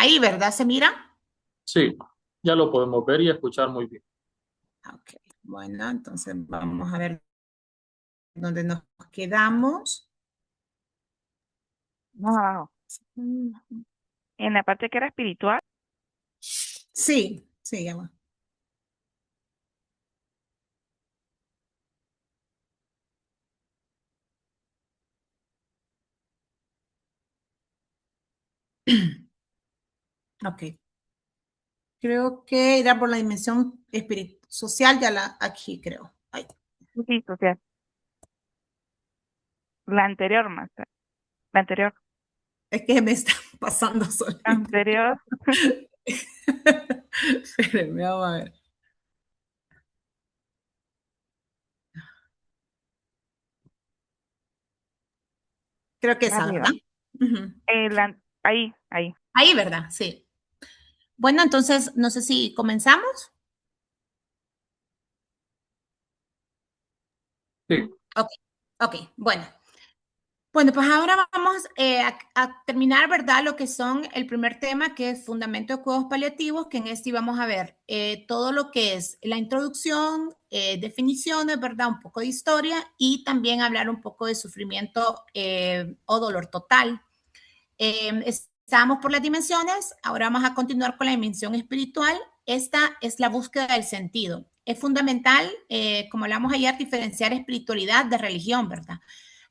Ahí, ¿verdad? ¿Se mira? Sí, ya lo podemos ver y escuchar muy bien. Ok, bueno, entonces vamos a ver dónde nos quedamos. Más abajo. Mm, En la parte que era espiritual. Sí, sí, ya va. Ok, creo que era por la dimensión social, ya la aquí creo. Ay, Sí, social. La anterior, más. La anterior. es que me está pasando La solito. anterior. Espérenme, vamos a ver. Creo que esa, ¿verdad? Arriba. Ujú. Ahí, ahí. Ahí, ¿verdad? Sí. Bueno, entonces, no sé si comenzamos. Sí, Ok, ok, bueno. Bueno, pues ahora vamos a terminar, ¿verdad? Lo que son el primer tema, que es fundamento de cuidados paliativos, que en este vamos a ver todo lo que es la introducción, definiciones, ¿verdad? Un poco de historia y también hablar un poco de sufrimiento o dolor total. Estábamos por las dimensiones, ahora vamos a continuar con la dimensión espiritual. Esta es la búsqueda del sentido. Es fundamental, como hablamos ayer, diferenciar espiritualidad de religión, ¿verdad?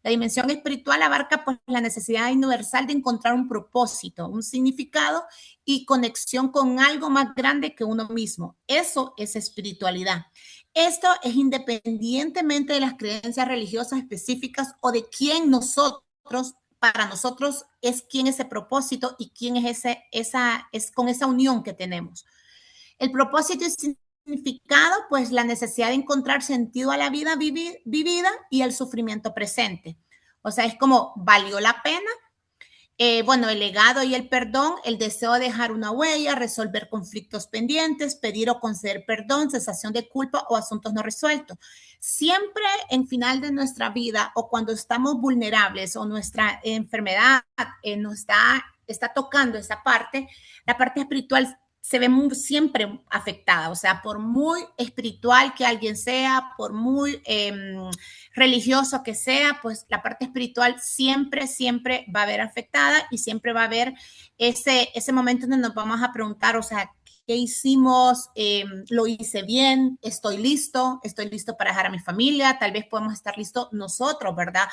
La dimensión espiritual abarca pues, la necesidad universal de encontrar un propósito, un significado y conexión con algo más grande que uno mismo. Eso es espiritualidad. Esto es independientemente de las creencias religiosas específicas o de quién nosotros, para nosotros, es quién es ese propósito y quién es es con esa unión que tenemos. El propósito y significado, pues la necesidad de encontrar sentido a la vida vivida y el sufrimiento presente. O sea, es como, ¿valió la pena? Bueno, el legado y el perdón, el deseo de dejar una huella, resolver conflictos pendientes, pedir o conceder perdón, cesación de culpa o asuntos no resueltos. Siempre en final de nuestra vida o cuando estamos vulnerables o nuestra enfermedad está tocando esa parte, la parte espiritual se ve siempre afectada. O sea, por muy espiritual que alguien sea, por muy religioso que sea, pues la parte espiritual siempre, siempre va a ver afectada y siempre va a haber ese momento donde nos vamos a preguntar, o sea, ¿qué hicimos? ¿Lo hice bien? Estoy listo para dejar a mi familia? Tal vez podemos estar listos nosotros, ¿verdad?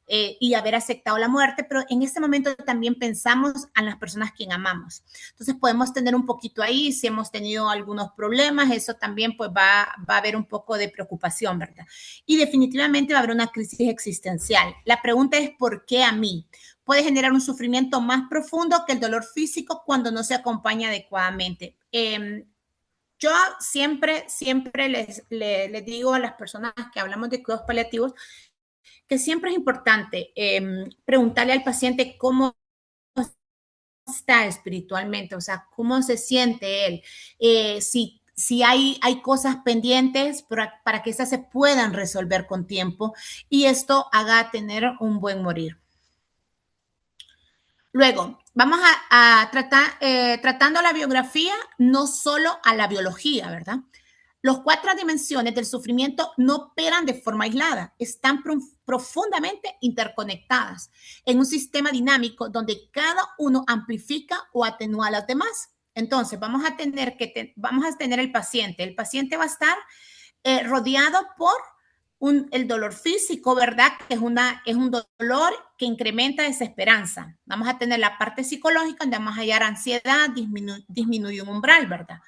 Y haber aceptado la muerte, pero en este momento también pensamos en las personas que amamos. Entonces podemos tener un poquito ahí, si hemos tenido algunos problemas, eso también pues va a haber un poco de preocupación, ¿verdad? Y definitivamente va a haber una crisis existencial. La pregunta es, ¿por qué a mí? Puede generar un sufrimiento más profundo que el dolor físico cuando no se acompaña adecuadamente. Yo siempre les digo a las personas que hablamos de cuidados paliativos que siempre es importante preguntarle al paciente cómo está espiritualmente, o sea, cómo se siente él, si hay cosas pendientes para que esas se puedan resolver con tiempo y esto haga tener un buen morir. Luego, vamos a tratar, tratando la biografía, no solo a la biología, ¿verdad? Los cuatro dimensiones del sufrimiento no operan de forma aislada, están profundamente interconectadas en un sistema dinámico donde cada uno amplifica o atenúa a las demás. Entonces, vamos a tener el paciente. El paciente va a estar rodeado por el dolor físico, ¿verdad? Que es un dolor que incrementa desesperanza. Vamos a tener la parte psicológica, donde vamos a hallar ansiedad, disminuye un umbral, ¿verdad?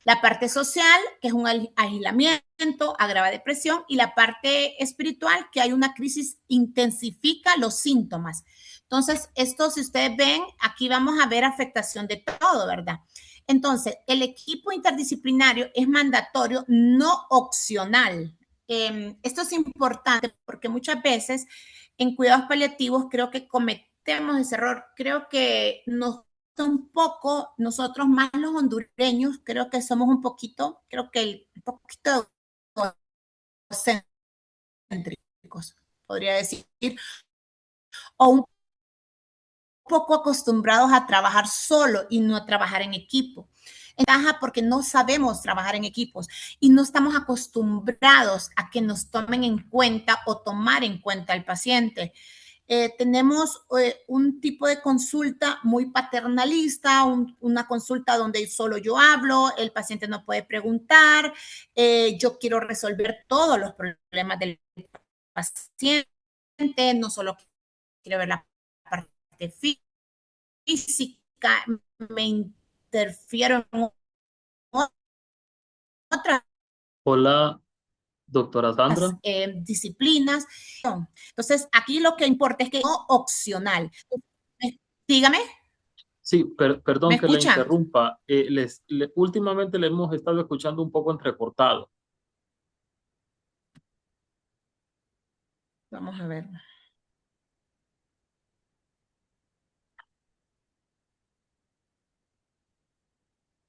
La parte social, que es un aislamiento, agrava depresión, y la parte espiritual, que hay una crisis, intensifica los síntomas. Entonces, esto, si ustedes ven, aquí vamos a ver afectación de todo, ¿verdad? Entonces, el equipo interdisciplinario es mandatorio, no opcional. Esto es importante porque muchas veces en cuidados paliativos creo que cometemos ese error. Creo que nos un poco, nosotros más los hondureños, creo que somos un poquito, un poquito egocéntricos, podría decir, o un poco acostumbrados a trabajar solo y no a trabajar en equipo. Ventaja porque no sabemos trabajar en equipos y no estamos acostumbrados a que nos tomen en cuenta o tomar en cuenta al paciente. Tenemos un tipo de consulta muy paternalista, una consulta donde solo yo hablo, el paciente no puede preguntar, yo quiero resolver todos los problemas del paciente, no solo quiero ver la parte física, me interfiero en otras Hola, doctora Sandra. disciplinas. Entonces, aquí lo que importa es que no opcional. Dígame, Sí, ¿me perdón que le escuchan? interrumpa. Últimamente le hemos estado escuchando un poco entrecortado. Vamos a ver.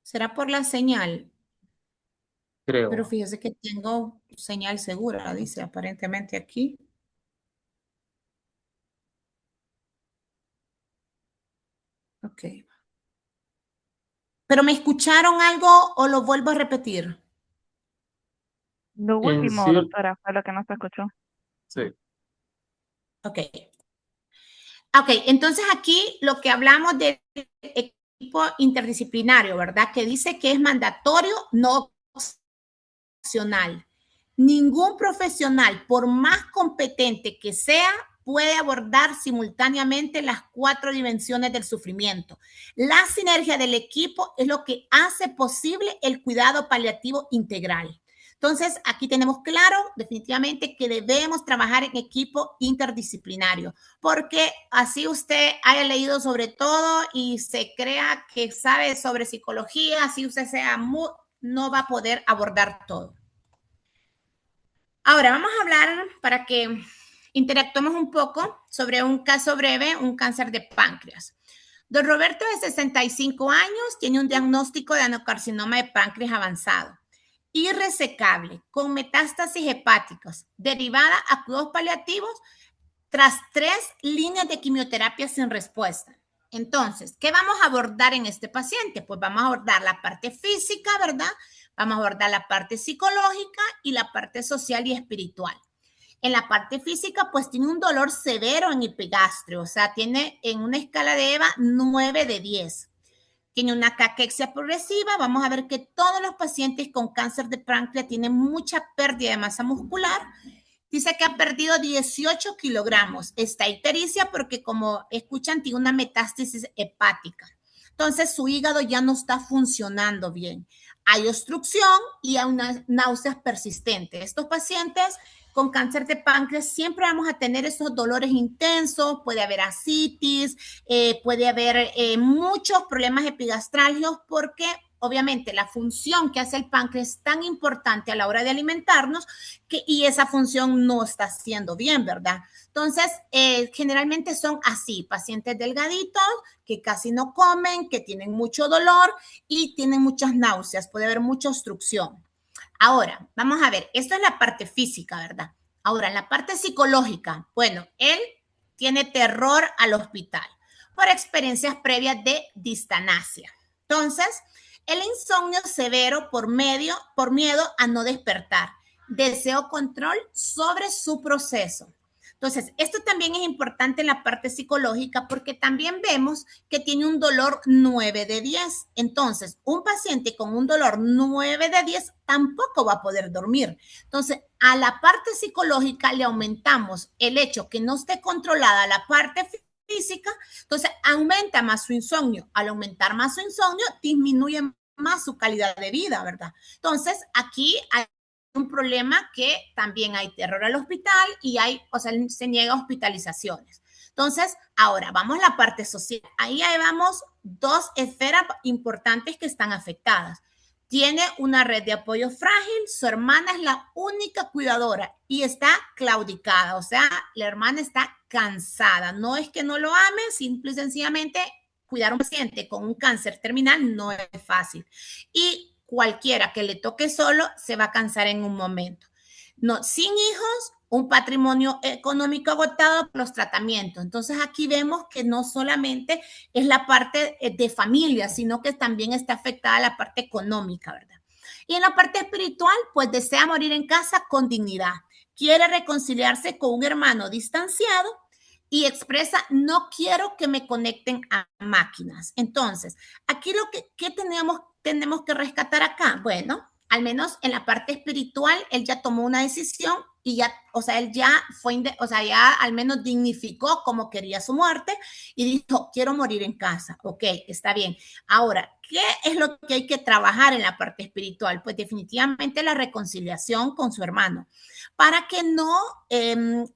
¿Será por la señal? Pero Creo. fíjese que tengo señal segura, dice aparentemente aquí. Ok. ¿Pero me escucharon algo o lo vuelvo a repetir? Lo En último, cier- doctora, fue lo que no se escuchó. sí, Ok. Ok, entonces aquí lo que hablamos del equipo interdisciplinario, ¿verdad? Que dice que es mandatorio, no opcional. Ningún profesional, por más competente que sea, puede abordar simultáneamente las 4 dimensiones del sufrimiento. La sinergia del equipo es lo que hace posible el cuidado paliativo integral. Entonces, aquí tenemos claro definitivamente que debemos trabajar en equipo interdisciplinario, porque así usted haya leído sobre todo y se crea que sabe sobre psicología, así usted sea muy, no va a poder abordar todo. Ahora vamos a hablar para que interactuemos un poco sobre un caso breve, un cáncer de páncreas. Don Roberto, de 65 años, tiene un diagnóstico de adenocarcinoma de páncreas avanzado, irresecable, con metástasis hepáticas, derivada a cuidados paliativos tras 3 líneas de quimioterapia sin respuesta. Entonces, ¿qué vamos a abordar en este paciente? Pues vamos a abordar la parte física, ¿verdad? Vamos a abordar la parte psicológica y la parte social y espiritual. En la parte física, pues tiene un dolor severo en epigastrio, o sea, tiene en una escala de EVA 9 de 10. Tiene una caquexia progresiva. Vamos a ver que todos los pacientes con cáncer de páncreas tienen mucha pérdida de masa muscular. Dice que ha perdido 18 kilogramos. Está ictericia porque, como escuchan, tiene una metástasis hepática. Entonces, su hígado ya no está funcionando bien. Hay obstrucción y hay unas náuseas persistentes. Estos pacientes con cáncer de páncreas siempre vamos a tener esos dolores intensos, puede haber ascitis, puede haber muchos problemas epigastrálgicos porque obviamente la función que hace el páncreas es tan importante a la hora de alimentarnos y esa función no está haciendo bien, ¿verdad? Entonces, generalmente son así, pacientes delgaditos que casi no comen, que tienen mucho dolor y tienen muchas náuseas, puede haber mucha obstrucción. Ahora, vamos a ver, esto es la parte física, ¿verdad? Ahora, en la parte psicológica, bueno, él tiene terror al hospital por experiencias previas de distanasia. Entonces, el insomnio severo por miedo a no despertar, deseo control sobre su proceso. Entonces, esto también es importante en la parte psicológica porque también vemos que tiene un dolor 9 de 10. Entonces, un paciente con un dolor 9 de 10 tampoco va a poder dormir. Entonces, a la parte psicológica le aumentamos el hecho que no esté controlada la parte física, entonces aumenta más su insomnio. Al aumentar más su insomnio, disminuye más su calidad de vida, ¿verdad? Entonces, aquí hay un problema que también hay terror al hospital y hay, o sea, se niega hospitalizaciones. Entonces, ahora vamos a la parte social. Ahí vamos 2 esferas importantes que están afectadas. Tiene una red de apoyo frágil, su hermana es la única cuidadora y está claudicada, o sea, la hermana está cansada. No es que no lo ame, simple y sencillamente cuidar a un paciente con un cáncer terminal no es fácil. Y cualquiera que le toque solo se va a cansar en un momento. No, sin hijos, un patrimonio económico agotado por los tratamientos. Entonces aquí vemos que no solamente es la parte de familia, sino que también está afectada la parte económica, ¿verdad? Y en la parte espiritual, pues desea morir en casa con dignidad. Quiere reconciliarse con un hermano distanciado y expresa, no quiero que me conecten a máquinas. Entonces, aquí lo que tenemos que rescatar acá, bueno, al menos en la parte espiritual, él ya tomó una decisión y ya, o sea, él ya fue, o sea, ya al menos dignificó como quería su muerte y dijo, quiero morir en casa. Ok, está bien. Ahora, ¿qué es lo que hay que trabajar en la parte espiritual? Pues definitivamente la reconciliación con su hermano para que no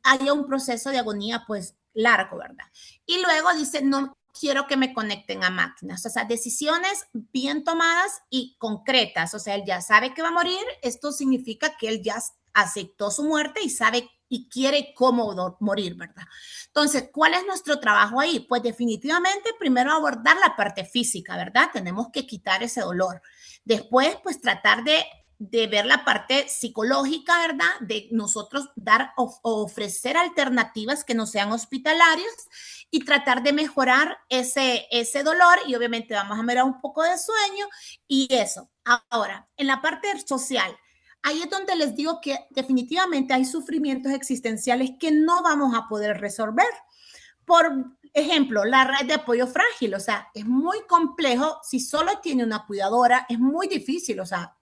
haya un proceso de agonía pues largo, ¿verdad? Y luego dice, no quiero que me conecten a máquinas, o sea, decisiones bien tomadas y concretas, o sea, él ya sabe que va a morir, esto significa que él ya aceptó su muerte y sabe y quiere cómo morir, ¿verdad? Entonces, ¿cuál es nuestro trabajo ahí? Pues definitivamente primero abordar la parte física, ¿verdad? Tenemos que quitar ese dolor. Después, pues tratar de ver la parte psicológica, ¿verdad? De nosotros dar o ofrecer alternativas que no sean hospitalarias y tratar de mejorar ese dolor y obviamente vamos a mirar un poco de sueño y eso. Ahora, en la parte social, ahí es donde les digo que definitivamente hay sufrimientos existenciales que no vamos a poder resolver. Por ejemplo, la red de apoyo frágil, o sea, es muy complejo. Si solo tiene una cuidadora, es muy difícil, o sea,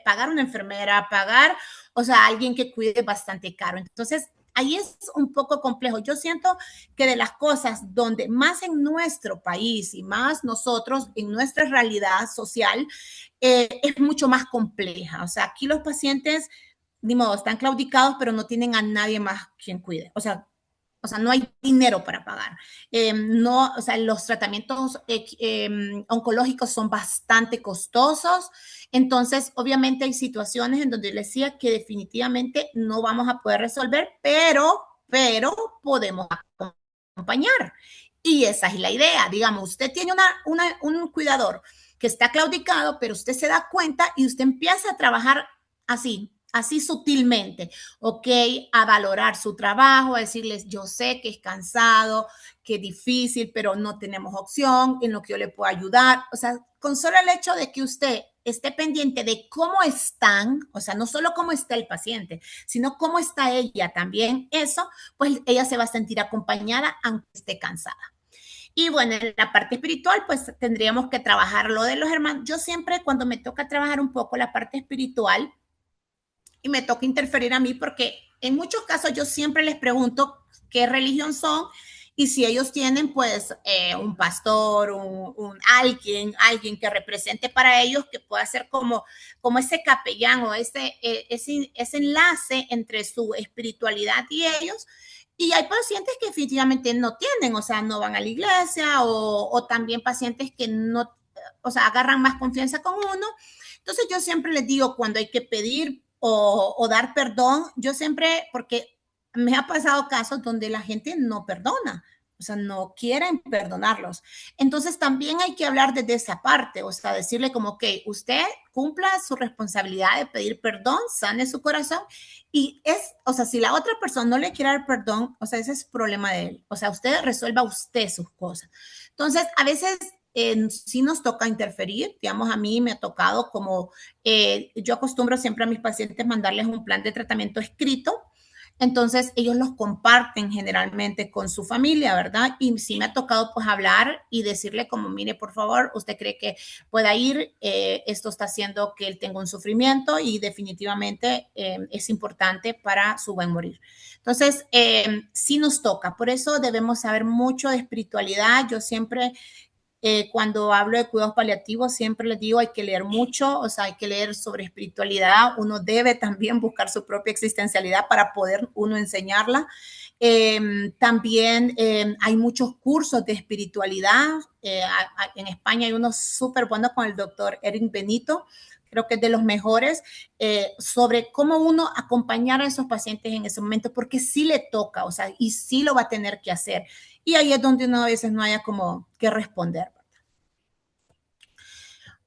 pagar una enfermera, pagar, o sea, alguien que cuide bastante caro. Entonces, ahí es un poco complejo. Yo siento que de las cosas donde más en nuestro país y más nosotros en nuestra realidad social es mucho más compleja. O sea, aquí los pacientes, ni modo, están claudicados, pero no tienen a nadie más quien cuide. O sea, no hay dinero para pagar. No, o sea, los tratamientos oncológicos son bastante costosos. Entonces, obviamente hay situaciones en donde les decía que definitivamente no vamos a poder resolver, pero podemos acompañar. Y esa es la idea. Digamos, usted tiene un cuidador que está claudicado, pero usted se da cuenta y usted empieza a trabajar así sutilmente, ¿ok? A valorar su trabajo, a decirles, yo sé que es cansado, que es difícil, pero no tenemos opción, en lo que yo le puedo ayudar. O sea, con solo el hecho de que usted esté pendiente de cómo están, o sea, no solo cómo está el paciente, sino cómo está ella también, eso, pues ella se va a sentir acompañada aunque esté cansada. Y bueno, en la parte espiritual, pues tendríamos que trabajar lo de los hermanos. Yo siempre, cuando me toca trabajar un poco la parte espiritual, y me toca interferir a mí porque en muchos casos yo siempre les pregunto qué religión son y si ellos tienen pues un pastor, alguien que represente para ellos que pueda ser como ese capellán o ese enlace entre su espiritualidad y ellos. Y hay pacientes que definitivamente no tienen, o sea, no van a la iglesia o también pacientes que no, o sea, agarran más confianza con uno. Entonces yo siempre les digo cuando hay que pedir o dar perdón, yo siempre, porque me ha pasado casos donde la gente no perdona, o sea, no quieren perdonarlos. Entonces también hay que hablar desde esa parte, o sea, decirle como que usted cumpla su responsabilidad de pedir perdón, sane su corazón y o sea, si la otra persona no le quiere dar perdón, o sea, ese es problema de él, o sea, usted resuelva usted sus cosas. Entonces, a veces sí nos toca interferir, digamos, a mí me ha tocado como, yo acostumbro siempre a mis pacientes mandarles un plan de tratamiento escrito, entonces ellos los comparten generalmente con su familia, ¿verdad? Y sí me ha tocado pues hablar y decirle como, mire, por favor, usted cree que pueda ir, esto está haciendo que él tenga un sufrimiento y definitivamente es importante para su buen morir. Entonces, sí nos toca, por eso debemos saber mucho de espiritualidad. Yo siempre cuando hablo de cuidados paliativos, siempre les digo, hay que leer mucho, o sea, hay que leer sobre espiritualidad, uno debe también buscar su propia existencialidad para poder uno enseñarla. También hay muchos cursos de espiritualidad, en España hay unos súper buenos con el doctor Eric Benito, creo que es de los mejores, sobre cómo uno acompañar a esos pacientes en ese momento, porque sí le toca, o sea, y sí lo va a tener que hacer. Y ahí es donde uno a veces no haya como que responder.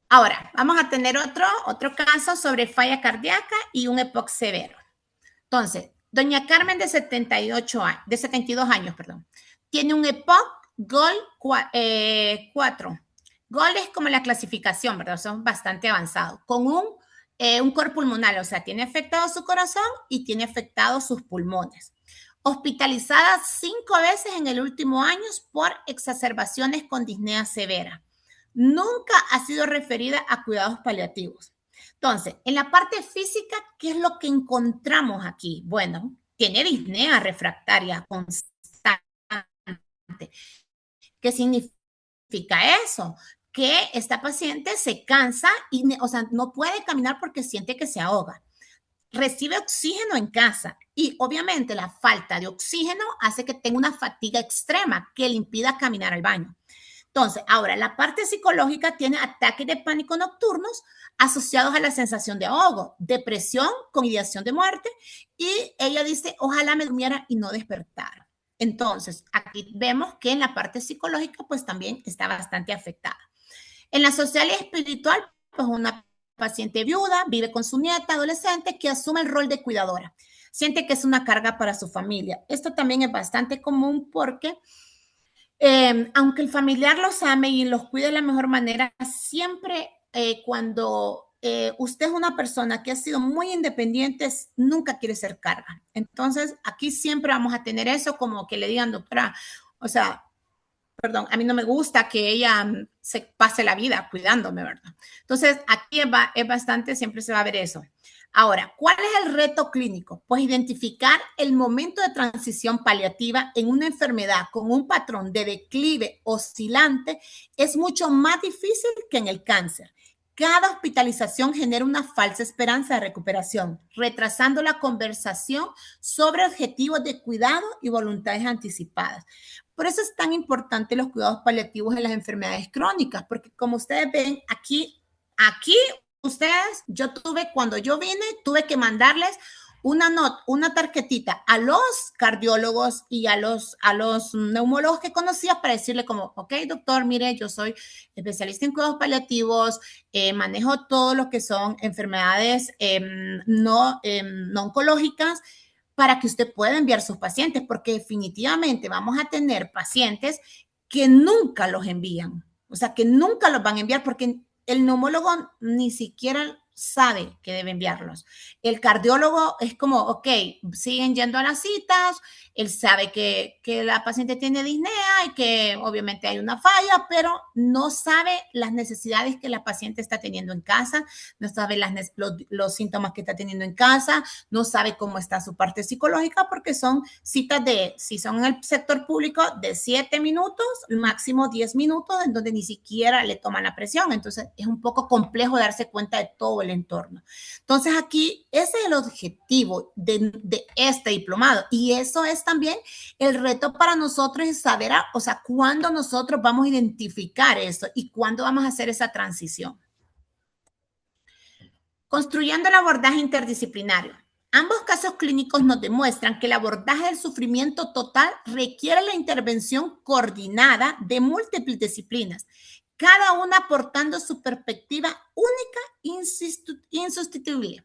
Ahora, vamos a tener otro caso sobre falla cardíaca y un EPOC severo. Entonces, Doña Carmen de 78 años, de 72 años, perdón. Tiene un EPOC Gold 4. Gold es como la clasificación, ¿verdad? Son bastante avanzados. Con un cor pulmonar, o sea, tiene afectado su corazón y tiene afectado sus pulmones. Hospitalizada 5 veces en el último año por exacerbaciones con disnea severa. Nunca ha sido referida a cuidados paliativos. Entonces, en la parte física, ¿qué es lo que encontramos aquí? Bueno, tiene disnea refractaria constante. ¿Qué significa eso? Que esta paciente se cansa y, o sea, no puede caminar porque siente que se ahoga. Recibe oxígeno en casa y obviamente la falta de oxígeno hace que tenga una fatiga extrema que le impida caminar al baño. Entonces, ahora, la parte psicológica tiene ataques de pánico nocturnos asociados a la sensación de ahogo, depresión con ideación de muerte, y ella dice, ojalá me durmiera y no despertara. Entonces, aquí vemos que en la parte psicológica, pues también está bastante afectada. En la social y espiritual, pues una paciente viuda, vive con su nieta adolescente que asume el rol de cuidadora. Siente que es una carga para su familia. Esto también es bastante común porque aunque el familiar los ame y los cuide de la mejor manera, siempre cuando usted es una persona que ha sido muy independiente, nunca quiere ser carga. Entonces, aquí siempre vamos a tener eso como que le digan, doctora, o sea, perdón, a mí no me gusta que ella se pase la vida cuidándome, ¿verdad? Entonces, aquí es bastante, siempre se va a ver eso. Ahora, ¿cuál es el reto clínico? Pues identificar el momento de transición paliativa en una enfermedad con un patrón de declive oscilante es mucho más difícil que en el cáncer. Cada hospitalización genera una falsa esperanza de recuperación, retrasando la conversación sobre objetivos de cuidado y voluntades anticipadas. Por eso es tan importante los cuidados paliativos en las enfermedades crónicas, porque como ustedes ven aquí ustedes, cuando yo vine, tuve que mandarles una tarjetita a los cardiólogos y a los neumólogos que conocía para decirle como, ok, doctor, mire, yo soy especialista en cuidados paliativos, manejo todo lo que son enfermedades no oncológicas, para que usted pueda enviar sus pacientes, porque definitivamente vamos a tener pacientes que nunca los envían, o sea, que nunca los van a enviar porque el neumólogo ni siquiera sabe que debe enviarlos. El cardiólogo es como, ok, siguen yendo a las citas, él sabe que la paciente tiene disnea y que obviamente hay una falla, pero no sabe las necesidades que la paciente está teniendo en casa, no sabe los síntomas que está teniendo en casa, no sabe cómo está su parte psicológica, porque son citas si son en el sector público, de 7 minutos, máximo 10 minutos, en donde ni siquiera le toman la presión. Entonces, es un poco complejo darse cuenta de todo el entorno. Entonces, aquí, ese es el objetivo de este diplomado. Y eso es también el reto para nosotros, es saber, o sea, cuándo nosotros vamos a identificar eso y cuándo vamos a hacer esa transición. Construyendo el abordaje interdisciplinario. Ambos casos clínicos nos demuestran que el abordaje del sufrimiento total requiere la intervención coordinada de múltiples disciplinas, cada una aportando su perspectiva única e insustituible.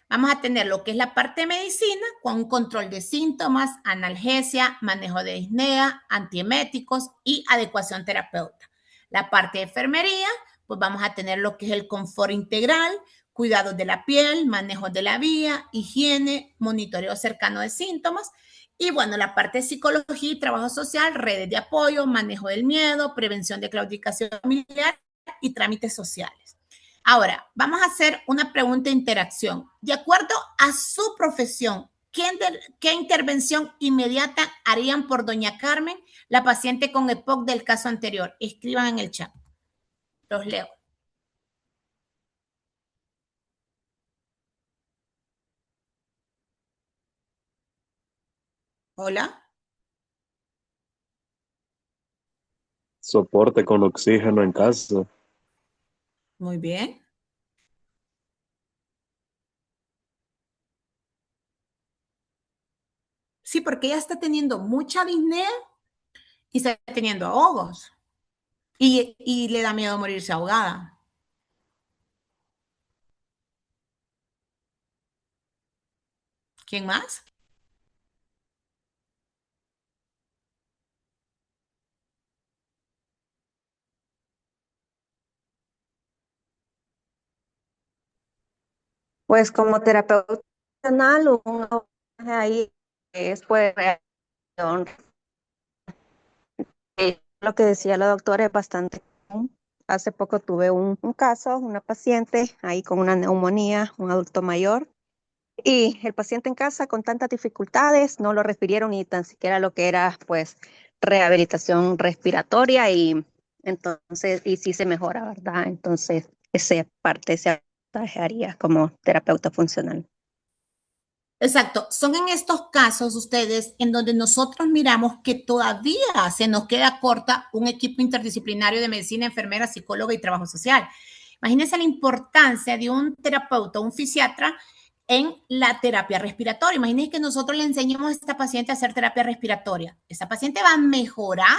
Vamos a tener lo que es la parte de medicina, con un control de síntomas, analgesia, manejo de disnea, antieméticos y adecuación terapéutica. La parte de enfermería, pues vamos a tener lo que es el confort integral, cuidados de la piel, manejo de la vía, higiene, monitoreo cercano de síntomas. Y bueno, la parte de psicología y trabajo social, redes de apoyo, manejo del miedo, prevención de claudicación familiar y trámites sociales. Ahora, vamos a hacer una pregunta de interacción. De acuerdo a su profesión, ¿qué intervención inmediata harían por doña Carmen, la paciente con EPOC del caso anterior? Escriban en el chat. Los leo. Hola. Soporte con oxígeno en casa. Muy bien. Sí, porque ella está teniendo mucha disnea y está teniendo ahogos. Y le da miedo morirse ahogada. ¿Quién más? Pues como terapeuta funcional, un abordaje ahí es pues lo que decía la doctora es bastante común. Hace poco tuve un caso, una paciente ahí con una neumonía, un adulto mayor, y el paciente en casa con tantas dificultades no lo refirieron ni tan siquiera lo que era pues rehabilitación respiratoria y entonces, y sí se mejora, ¿verdad? Entonces, esa parte se haría como terapeuta funcional. Exacto, son en estos casos ustedes en donde nosotros miramos que todavía se nos queda corta un equipo interdisciplinario de medicina, enfermera, psicóloga y trabajo social. Imagínense la importancia de un terapeuta, un fisiatra en la terapia respiratoria. Imagínense que nosotros le enseñemos a esta paciente a hacer terapia respiratoria. Esa paciente va a mejorar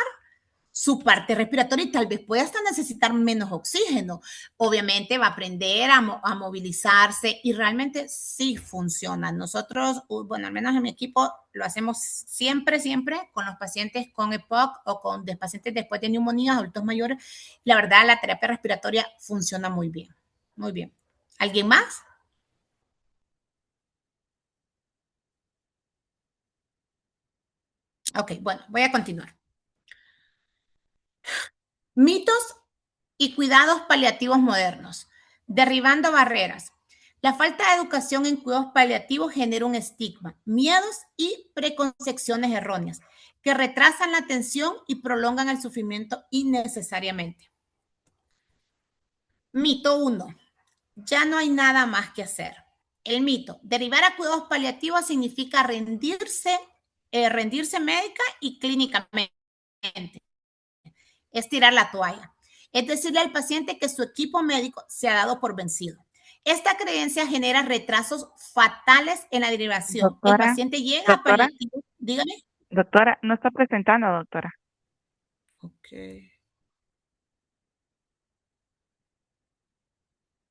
su parte respiratoria y tal vez pueda hasta necesitar menos oxígeno. Obviamente va a aprender a movilizarse y realmente sí funciona. Nosotros, bueno, al menos en mi equipo lo hacemos siempre, siempre con los pacientes con EPOC o con pacientes después de neumonía, adultos mayores. La verdad, la terapia respiratoria funciona muy bien, muy bien. ¿Alguien más? Ok, bueno, voy a continuar. Mitos y cuidados paliativos modernos, derribando barreras. La falta de educación en cuidados paliativos genera un estigma, miedos y preconcepciones erróneas que retrasan la atención y prolongan el sufrimiento innecesariamente. Mito 1. Ya no hay nada más que hacer. El mito, derivar a cuidados paliativos significa rendirse médica y clínicamente. Es tirar la toalla. Es decirle al paciente que su equipo médico se ha dado por vencido. Esta creencia genera retrasos fatales en la derivación. El Doctora, paciente llega a doctora, paliativo. Dígame. doctora, no está presentando, doctora. Ok.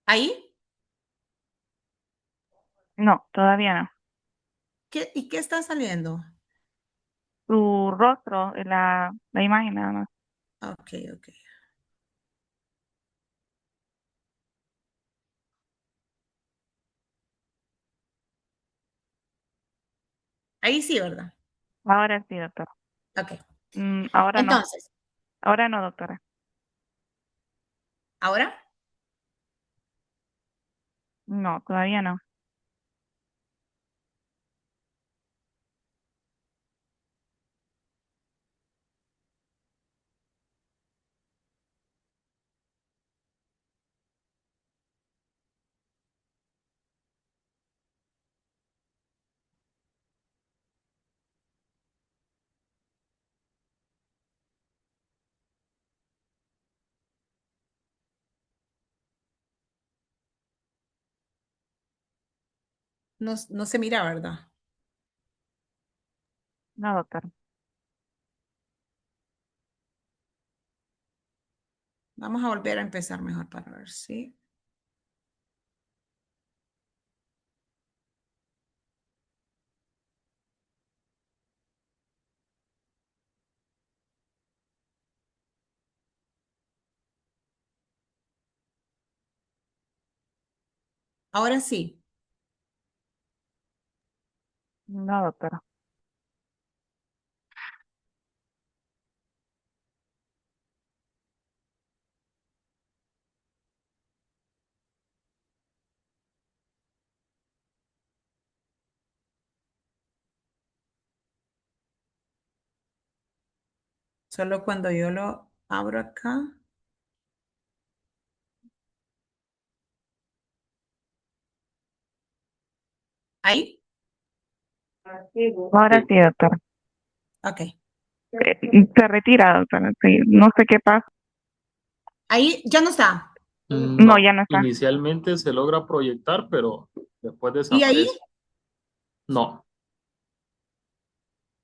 ¿Ahí? No, todavía no. ¿Y qué está saliendo? Su rostro, la imagen nada más. Ok, ok. Ahí sí, ¿verdad? Ahora sí, doctora. Ok. Ahora no. Entonces, Ahora no, doctora. ¿ahora? No, todavía no. No, no se mira, ¿verdad? No, doctora. Vamos a volver a empezar mejor para ver si. Ahora sí. No, doctora. Solo cuando yo lo abro acá. Ahí. Ahora Sí. sí, doctora. Ok. Se retira, doctora. Sí, no sé qué pasa. Ahí ya no está. No, No, ya no está. inicialmente se logra proyectar, pero después ¿Y ahí? desaparece. No,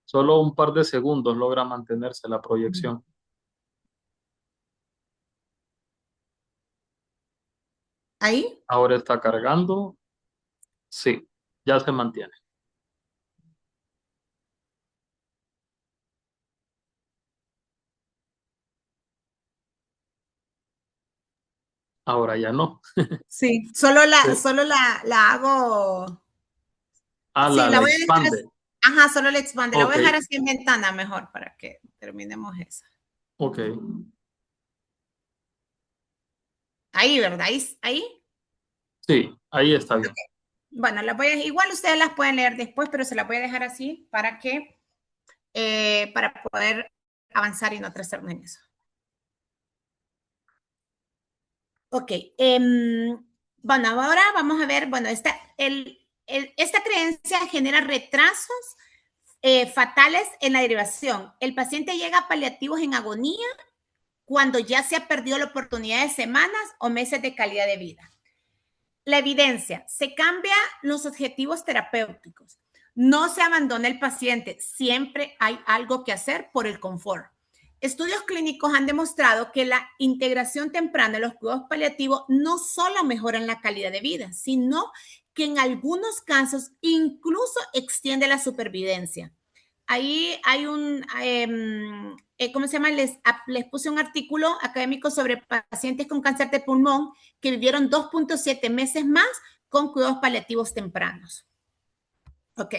solo un par de segundos logra mantenerse la proyección. Ahí. Ahora está cargando. Sí, ya se mantiene. Ahora ya no. Sí, solo Sí. la hago. Ah, Sí, la la voy a dejar expande. así. Ajá, solo la expande. La voy Ok, a dejar así en ventana mejor para que terminemos esa. ok. Ahí, ¿verdad? Ahí. Sí, ahí está bien. Bueno, igual ustedes las pueden leer después, pero se las voy a dejar así para poder avanzar y no trazarnos en eso. Ok. Bueno, ahora vamos a ver, bueno, esta creencia genera retrasos fatales en la derivación. El paciente llega a paliativos en agonía cuando ya se ha perdido la oportunidad de semanas o meses de calidad de vida. La evidencia, se cambian los objetivos terapéuticos. No se abandona el paciente, siempre hay algo que hacer por el confort. Estudios clínicos han demostrado que la integración temprana de los cuidados paliativos no solo mejoran la calidad de vida, sino que en algunos casos incluso extiende la supervivencia. Ahí hay ¿cómo se llama? Les puse un artículo académico sobre pacientes con cáncer de pulmón que vivieron 2.7 meses más con cuidados paliativos tempranos. Ok.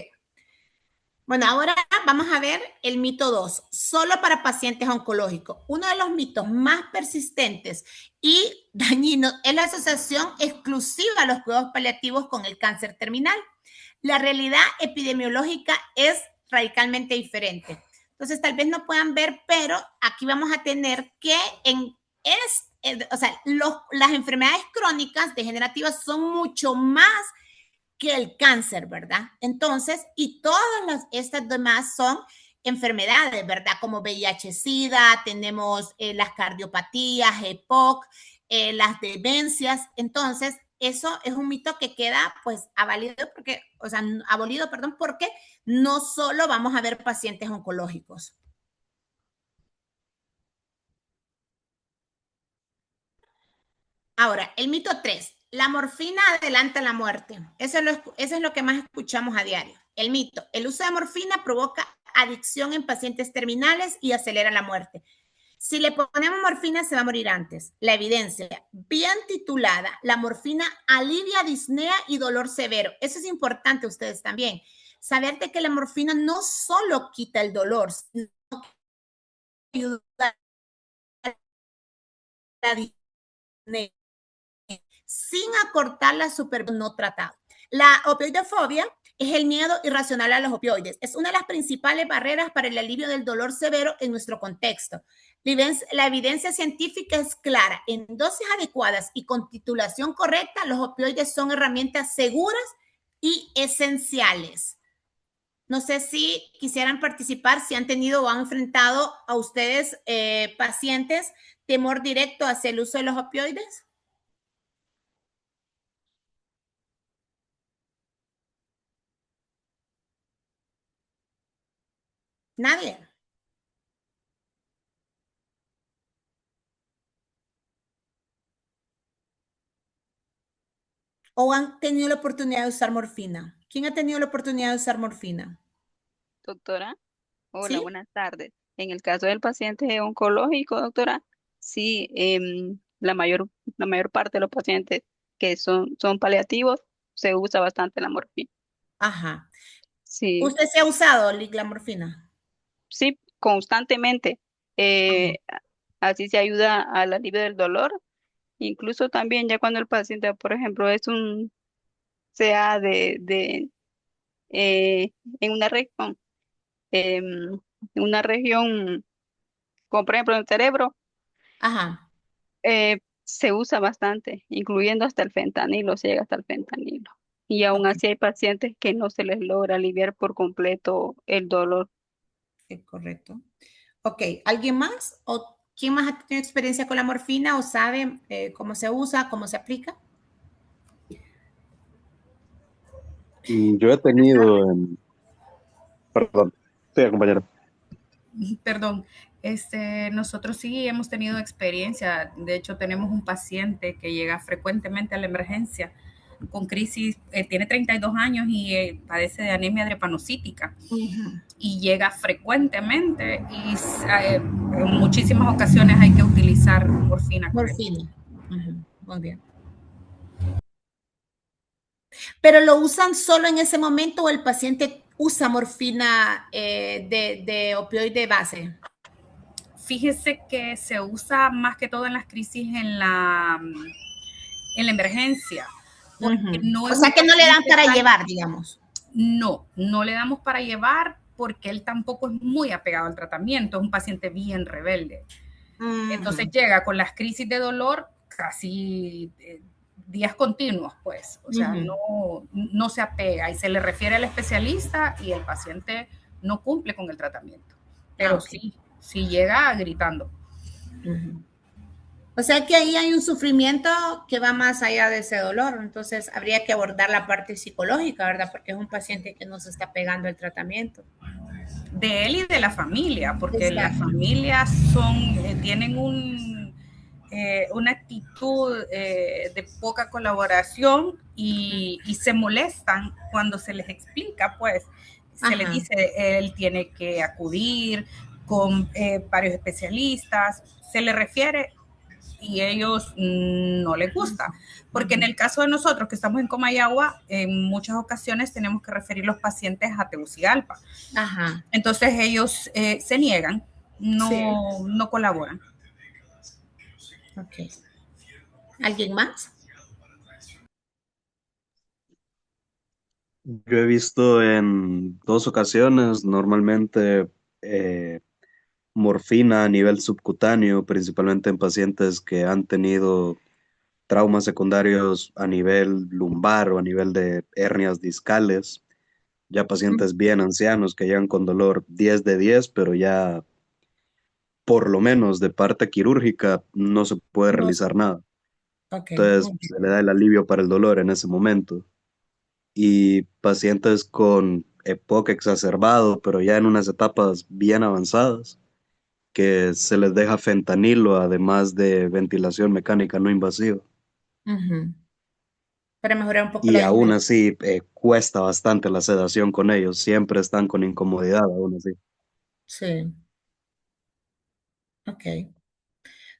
Bueno, ahora vamos a ver el mito 2, solo para pacientes oncológicos. Uno de los mitos más persistentes y dañinos es la asociación exclusiva de los cuidados paliativos con el cáncer terminal. La realidad epidemiológica es radicalmente diferente. Entonces, tal vez no puedan ver, pero aquí vamos a tener que las enfermedades crónicas degenerativas son mucho más que el cáncer, ¿verdad? Entonces, y todas estas demás son enfermedades, ¿verdad? Como VIH-Sida, tenemos las cardiopatías, EPOC, las demencias. Entonces, eso es un mito que queda, pues, abolido, perdón, porque no solo vamos a ver pacientes oncológicos. Ahora, el mito 3. La morfina adelanta la muerte. Eso es lo que más escuchamos a diario. El mito. El uso de morfina provoca adicción en pacientes terminales y acelera la muerte. Si le ponemos morfina, se va a morir antes. La evidencia, bien titulada, la morfina alivia disnea y dolor severo. Eso es importante a ustedes también. Saber de que la morfina no solo quita el dolor, sino que ayuda a la disnea sin acortar la supervivencia no tratada. La opioidofobia es el miedo irracional a los opioides. Es una de las principales barreras para el alivio del dolor severo en nuestro contexto. La evidencia científica es clara. En dosis adecuadas y con titulación correcta, los opioides son herramientas seguras y esenciales. No sé si quisieran participar, si han tenido o han enfrentado a ustedes pacientes temor directo hacia el uso de los opioides. Nadie. ¿O han tenido la oportunidad de usar morfina? ¿Quién ha tenido la oportunidad de usar morfina? Doctora, hola, ¿Sí? buenas tardes. En el caso del paciente oncológico, doctora, sí, la mayor parte de los pacientes que son paliativos se usa bastante la morfina. Ajá. Sí, ¿Usted se ha usado la morfina? sí, constantemente. Ajá. Así se ayuda al alivio del dolor. Incluso también ya cuando el paciente, por ejemplo, sea eh, en em, una región, como por ejemplo en el cerebro, Ajá. se usa bastante, incluyendo hasta el fentanilo, se llega hasta el fentanilo. Y aún Ok, así hay pacientes que no se les logra aliviar por completo el dolor. correcto. Ok, ¿alguien más? ¿O quién más ha tenido experiencia con la morfina o sabe cómo se usa, cómo se aplica? Yo he tenido, perdón, sí, compañero. Perdón, nosotros sí hemos tenido experiencia. De hecho, tenemos un paciente que llega frecuentemente a la emergencia con crisis, tiene 32 años y padece de anemia drepanocítica. Y llega frecuentemente y en muchísimas ocasiones hay que utilizar morfina. Morfina. muy bien. ¿Pero lo usan solo en ese momento o el paciente usa morfina de opioide base? Fíjese que se usa más que todo en las crisis en la emergencia. Porque no O es sea un que no le dan paciente para tan- llevar, digamos. No le damos para llevar porque él tampoco es muy apegado al tratamiento, es un paciente bien rebelde. Entonces llega con las crisis de dolor casi días continuos, pues, o sea, no se apega y se le refiere al especialista y el paciente no cumple con el tratamiento, pero okay. sí llega gritando. O sea que ahí hay un sufrimiento que va más allá de ese dolor, entonces habría que abordar la parte psicológica, ¿verdad? Porque es un paciente que no se está pegando el tratamiento. De él y de la familia, porque Exacto. las familias tienen una actitud de poca colaboración y se molestan cuando se les explica, pues, se les dice, él tiene que acudir con varios especialistas, se le refiere y ellos no les gusta. Porque en el caso de nosotros que estamos en Comayagua, en muchas ocasiones tenemos que referir los pacientes a Tegucigalpa. Entonces ellos se niegan, no colaboran. Ok. ¿Alguien más? Yo he visto en 2 ocasiones, normalmente morfina a nivel subcutáneo, principalmente en pacientes que han tenido traumas secundarios a nivel lumbar o a nivel de hernias discales, ya pacientes bien ancianos que llegan con dolor 10 de 10, pero ya por lo menos de parte quirúrgica no se puede realizar nada. Entonces se le da el alivio para el dolor en ese momento. Y pacientes con EPOC exacerbado, pero ya en unas etapas bien avanzadas, que se les deja fentanilo, además de ventilación mecánica no invasiva. Para mejorar un poco Y la aún digestión. así cuesta bastante la sedación con ellos, siempre están con incomodidad, aún así. Sí. Ok.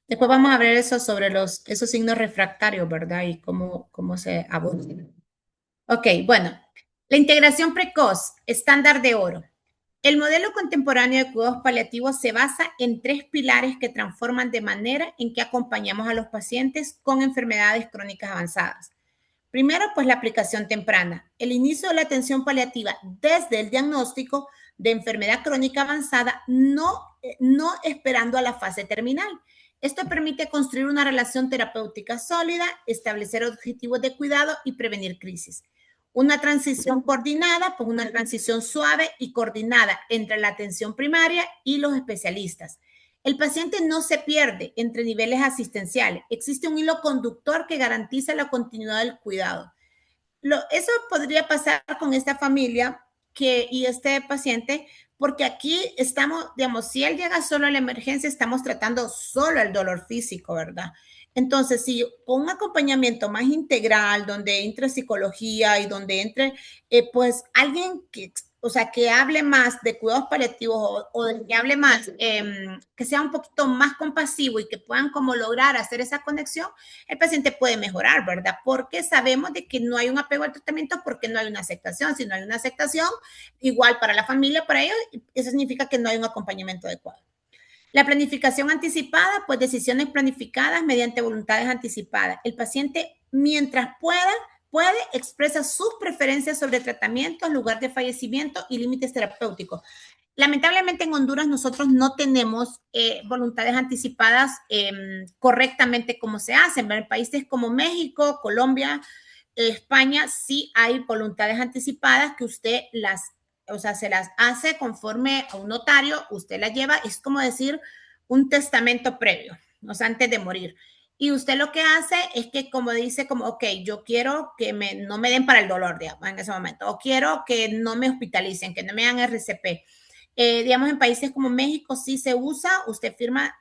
Después vamos a ver eso sobre esos signos refractarios, ¿verdad? Y cómo se abordan. Ok, bueno. La integración precoz, estándar de oro. El modelo contemporáneo de cuidados paliativos se basa en 3 pilares que transforman de manera en que acompañamos a los pacientes con enfermedades crónicas avanzadas. Primero, pues la aplicación temprana, el inicio de la atención paliativa desde el diagnóstico de enfermedad crónica avanzada, no esperando a la fase terminal. Esto permite construir una relación terapéutica sólida, establecer objetivos de cuidado y prevenir crisis. Una transición coordinada, pues una transición suave y coordinada entre la atención primaria y los especialistas. El paciente no se pierde entre niveles asistenciales. Existe un hilo conductor que garantiza la continuidad del cuidado. Eso podría pasar con esta familia y este paciente, porque aquí estamos, digamos, si él llega solo a la emergencia, estamos tratando solo el dolor físico, ¿verdad? Entonces, si con un acompañamiento más integral, donde entre psicología y donde entre, pues, alguien que hable más de cuidados paliativos o de que hable más, que sea un poquito más compasivo y que puedan como lograr hacer esa conexión, el paciente puede mejorar, ¿verdad? Porque sabemos de que no hay un apego al tratamiento porque no hay una aceptación. Si no hay una aceptación, igual para la familia, para ellos, eso significa que no hay un acompañamiento adecuado. La planificación anticipada, pues decisiones planificadas mediante voluntades anticipadas. El paciente, mientras puede, expresa sus preferencias sobre tratamientos, lugar de fallecimiento y límites terapéuticos. Lamentablemente en Honduras nosotros no tenemos voluntades anticipadas correctamente como se hacen. En países como México, Colombia, España, sí hay voluntades anticipadas que usted se las hace conforme a un notario, usted las lleva, es como decir un testamento previo, o sea, antes de morir. Y usted lo que hace es que como dice, como, ok, yo quiero que no me den para el dolor, digamos, en ese momento, o quiero que no me hospitalicen, que no me hagan RCP. Digamos, en países como México sí se usa, usted firma,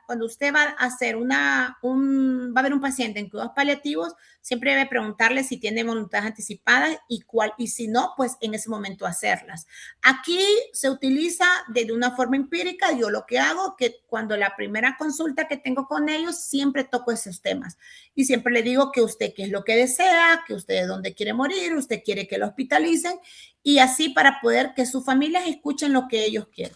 cuando usted va a hacer va a haber un paciente en cuidados paliativos, siempre debe preguntarle si tiene voluntades anticipadas y si no, pues en ese momento hacerlas. Aquí se utiliza de una forma empírica. Yo lo que hago, que cuando la primera consulta que tengo con ellos, siempre toco esos temas y siempre le digo que usted qué es lo que desea, que usted de dónde quiere morir, usted quiere que lo hospitalicen, y así para poder que sus familias escuchen lo que ellos quieren.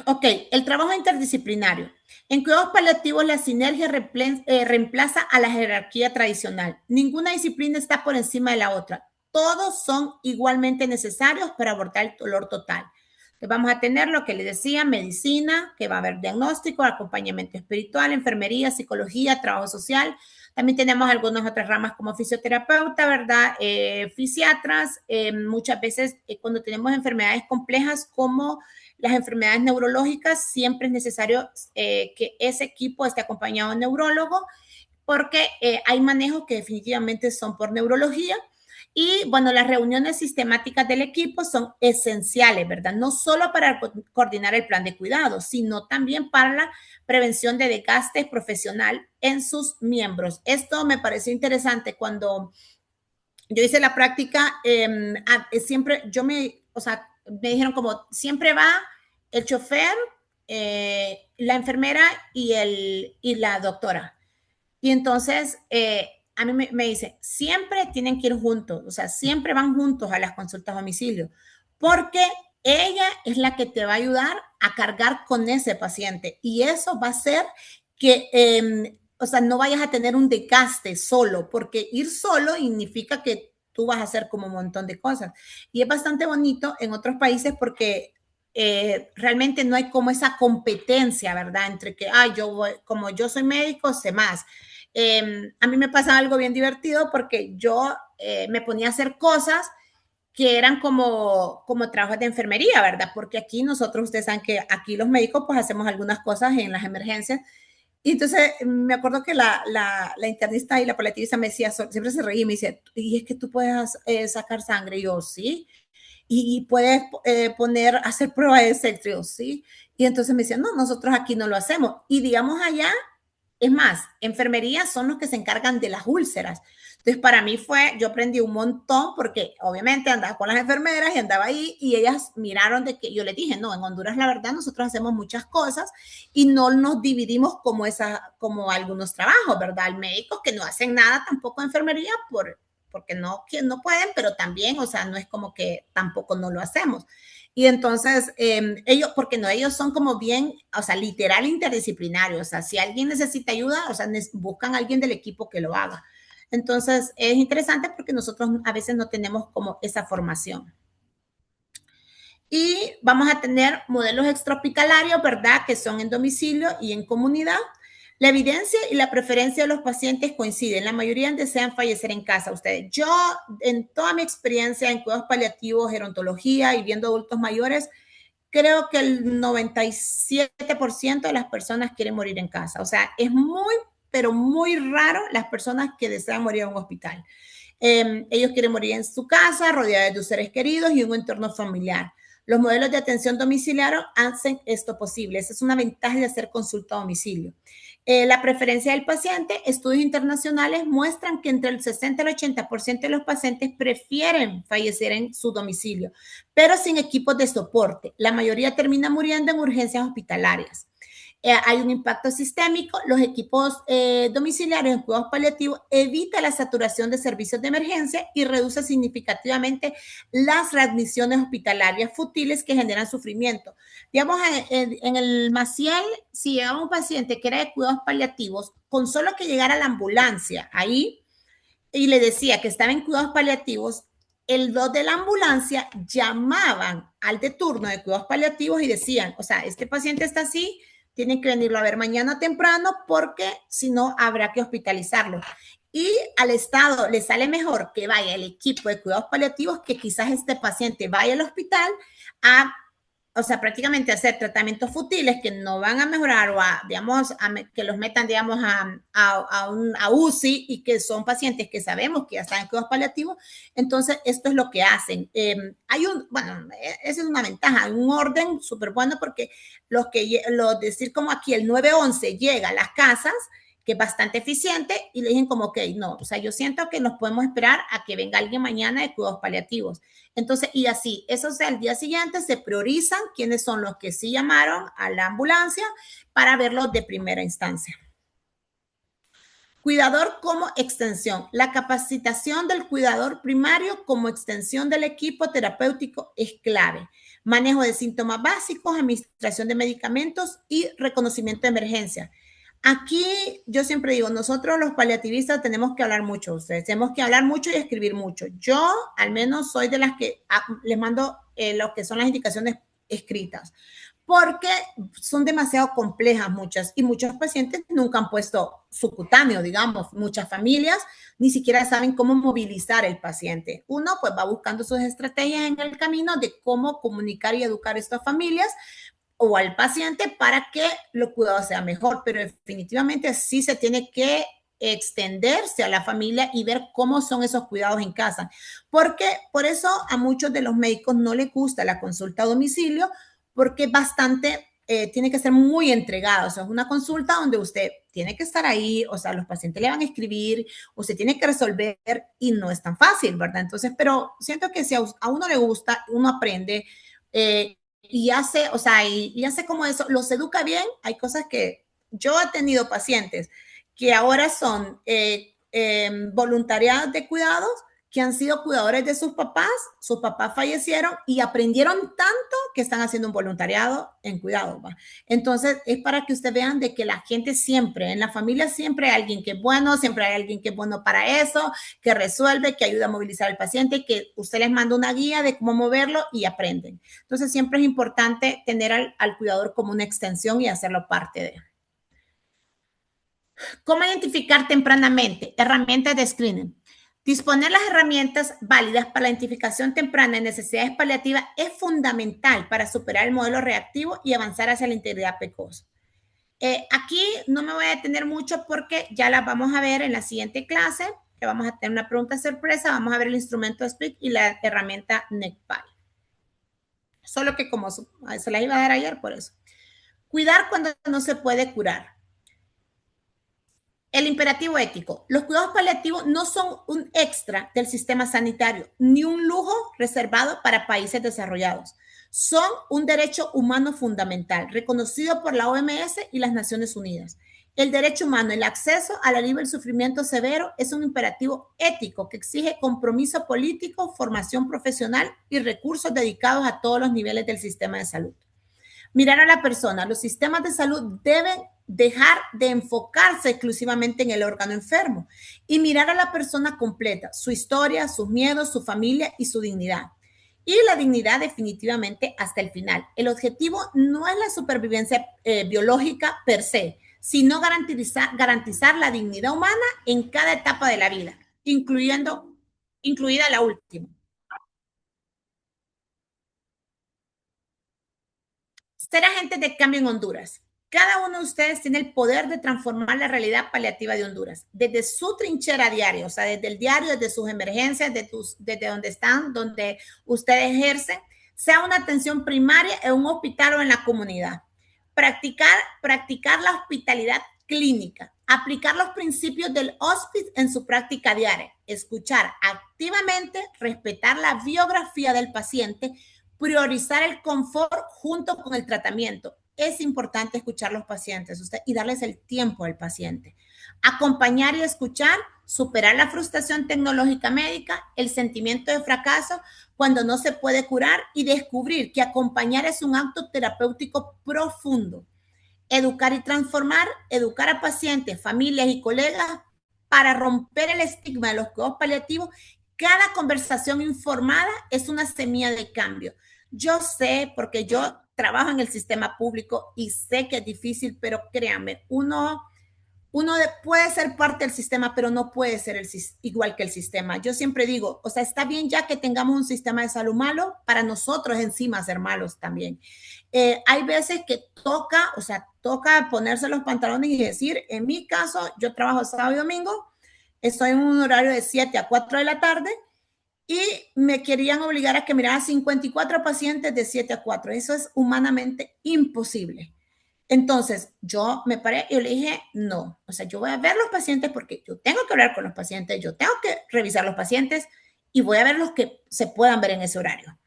Ok, el trabajo interdisciplinario. En cuidados paliativos, la sinergia reemplaza a la jerarquía tradicional. Ninguna disciplina está por encima de la otra. Todos son igualmente necesarios para abordar el dolor total. Entonces vamos a tener lo que les decía, medicina, que va a haber diagnóstico, acompañamiento espiritual, enfermería, psicología, trabajo social. También tenemos algunas otras ramas como fisioterapeuta, ¿verdad? Fisiatras. Muchas veces cuando tenemos enfermedades complejas como las enfermedades neurológicas, siempre es necesario que ese equipo esté acompañado de neurólogo, porque hay manejos que definitivamente son por neurología. Y bueno, las reuniones sistemáticas del equipo son esenciales, ¿verdad? No solo para coordinar el plan de cuidado, sino también para la prevención de desgaste profesional en sus miembros. Esto me pareció interesante cuando yo hice la práctica, siempre o sea, me dijeron como siempre va el chofer, la enfermera y la doctora. Y entonces a mí me dice, siempre tienen que ir juntos, o sea, siempre van juntos a las consultas a domicilio, porque ella es la que te va a ayudar a cargar con ese paciente y eso va a hacer que, o sea, no vayas a tener un desgaste solo, porque ir solo significa que tú vas a hacer como un montón de cosas. Y es bastante bonito en otros países porque realmente no hay como esa competencia, ¿verdad? Entre que, como yo soy médico, sé más. A mí me pasa algo bien divertido porque yo me ponía a hacer cosas que eran como trabajos de enfermería, ¿verdad? Porque aquí nosotros, ustedes saben que aquí los médicos pues hacemos algunas cosas en las emergencias. Y entonces me acuerdo que la internista y la paliativista me decía, siempre se reía y me decía, y es que tú puedes sacar sangre. Y yo, sí. Y puedes hacer prueba de sexo, sí. Y entonces me decían, no, nosotros aquí no lo hacemos. Y digamos allá, es más, enfermería son los que se encargan de las úlceras. Entonces, para mí yo aprendí un montón porque obviamente andaba con las enfermeras y andaba ahí y ellas miraron de que yo les dije, no, en Honduras la verdad nosotros hacemos muchas cosas y no nos dividimos como algunos trabajos, ¿verdad? Hay médicos que no hacen nada tampoco de enfermería porque no pueden, pero también, o sea, no es como que tampoco no lo hacemos. Y entonces, ellos son como bien, o sea, literal interdisciplinarios. O sea, si alguien necesita ayuda, o sea, buscan a alguien del equipo que lo haga. Entonces, es interesante porque nosotros a veces no tenemos como esa formación. Y vamos a tener modelos extrahospitalarios, ¿verdad? Que son en domicilio y en comunidad. La evidencia y la preferencia de los pacientes coinciden. La mayoría desean fallecer en casa. Yo, en toda mi experiencia en cuidados paliativos, gerontología y viendo adultos mayores, creo que el 97% de las personas quieren morir en casa. O sea, es muy, pero muy raro las personas que desean morir en un hospital. Ellos quieren morir en su casa, rodeados de sus seres queridos y un entorno familiar. Los modelos de atención domiciliaria hacen esto posible. Esa es una ventaja de hacer consulta a domicilio. La preferencia del paciente, estudios internacionales muestran que entre el 60 y el 80% de los pacientes prefieren fallecer en su domicilio, pero sin equipos de soporte. La mayoría termina muriendo en urgencias hospitalarias. Hay un impacto sistémico. Los equipos domiciliarios en cuidados paliativos evitan la saturación de servicios de emergencia y reduce significativamente las readmisiones hospitalarias futiles que generan sufrimiento. Digamos, en el Maciel, si llegaba un paciente que era de cuidados paliativos, con solo que llegara la ambulancia ahí y le decía que estaba en cuidados paliativos, el 2 de la ambulancia llamaban al de turno de cuidados paliativos y decían, o sea, este paciente está así, tienen que venirlo a ver mañana temprano porque si no habrá que hospitalizarlo. Y al Estado le sale mejor que vaya el equipo de cuidados paliativos que quizás este paciente vaya al hospital a o sea, prácticamente hacer tratamientos futiles que no van a mejorar o digamos, que los metan, digamos, a UCI y que son pacientes que sabemos que ya están en cuidados paliativos, entonces esto es lo que hacen. Bueno, esa es una ventaja, hay un orden súper bueno porque decir como aquí el 911 llega a las casas, que es bastante eficiente, y le dicen como, ok, no, o sea, yo siento que nos podemos esperar a que venga alguien mañana de cuidados paliativos. Entonces, y así, eso sea, al día siguiente se priorizan quiénes son los que sí llamaron a la ambulancia para verlos de primera instancia. Cuidador como extensión. La capacitación del cuidador primario como extensión del equipo terapéutico es clave. Manejo de síntomas básicos, administración de medicamentos y reconocimiento de emergencia. Aquí yo siempre digo, nosotros los paliativistas tenemos que hablar mucho, ustedes tenemos que hablar mucho y escribir mucho. Yo al menos soy de las que les mando lo que son las indicaciones escritas, porque son demasiado complejas muchas y muchos pacientes nunca han puesto subcutáneo, digamos, muchas familias ni siquiera saben cómo movilizar el paciente. Uno pues va buscando sus estrategias en el camino de cómo comunicar y educar a estas familias o al paciente para que los cuidados sean mejor, pero definitivamente sí se tiene que extenderse a la familia y ver cómo son esos cuidados en casa, porque por eso a muchos de los médicos no les gusta la consulta a domicilio, porque bastante, tiene que ser muy entregado, o sea, es una consulta donde usted tiene que estar ahí, o sea, los pacientes le van a escribir, usted tiene que resolver y no es tan fácil, ¿verdad? Entonces, pero siento que si a uno le gusta, uno aprende, y hace, o sea, y hace como eso, los educa bien. Hay cosas que yo he tenido pacientes que ahora son voluntariados de cuidados, que han sido cuidadores de sus papás fallecieron y aprendieron tanto que están haciendo un voluntariado en cuidados, ¿va? Entonces, es para que ustedes vean de que la gente siempre, en la familia siempre hay alguien que es bueno, siempre hay alguien que es bueno para eso, que resuelve, que ayuda a movilizar al paciente, que usted les manda una guía de cómo moverlo y aprenden. Entonces, siempre es importante tener al cuidador como una extensión y hacerlo parte de. ¿Cómo identificar tempranamente? Herramientas de screening. Disponer las herramientas válidas para la identificación temprana de necesidades paliativas es fundamental para superar el modelo reactivo y avanzar hacia la integridad precoz. Aquí no me voy a detener mucho porque ya las vamos a ver en la siguiente clase, que vamos a tener una pregunta sorpresa, vamos a ver el instrumento SPIC y la herramienta NECPAL. Solo que como se las iba a dar ayer, por eso. Cuidar cuando no se puede curar. El imperativo ético. Los cuidados paliativos no son un extra del sistema sanitario, ni un lujo reservado para países desarrollados. Son un derecho humano fundamental, reconocido por la OMS y las Naciones Unidas. El derecho humano, el acceso al alivio del sufrimiento severo, es un imperativo ético que exige compromiso político, formación profesional y recursos dedicados a todos los niveles del sistema de salud. Mirar a la persona. Los sistemas de salud deben dejar de enfocarse exclusivamente en el órgano enfermo y mirar a la persona completa, su historia, sus miedos, su familia y su dignidad. Y la dignidad definitivamente hasta el final. El objetivo no es la supervivencia biológica per se, sino garantizar la dignidad humana en cada etapa de la vida, incluida la última. Ser agentes de cambio en Honduras. Cada uno de ustedes tiene el poder de transformar la realidad paliativa de Honduras, desde su trinchera diaria, o sea, desde el diario, desde sus emergencias, desde donde están, donde ustedes ejercen, sea una atención primaria en un hospital o en la comunidad. Practicar la hospitalidad clínica, aplicar los principios del hospice en su práctica diaria, escuchar activamente, respetar la biografía del paciente, priorizar el confort junto con el tratamiento. Es importante escuchar a los pacientes y darles el tiempo al paciente. Acompañar y escuchar, superar la frustración tecnológica médica, el sentimiento de fracaso cuando no se puede curar y descubrir que acompañar es un acto terapéutico profundo. Educar y transformar, educar a pacientes, familias y colegas para romper el estigma de los cuidados paliativos. Cada conversación informada es una semilla de cambio. Yo sé, porque yo trabajo en el sistema público y sé que es difícil, pero créanme, uno puede ser parte del sistema, pero no puede ser igual que el sistema. Yo siempre digo, o sea, está bien ya que tengamos un sistema de salud malo, para nosotros encima ser malos también. Hay veces que toca, o sea, toca ponerse los pantalones y decir, en mi caso, yo trabajo sábado y domingo, estoy en un horario de 7 a 4 de la tarde y me querían obligar a que mirara 54 pacientes de 7 a 4. Eso es humanamente imposible. Entonces, yo me paré y le dije, no, o sea, yo voy a ver los pacientes porque yo tengo que hablar con los pacientes, yo tengo que revisar los pacientes y voy a ver los que se puedan ver en ese horario.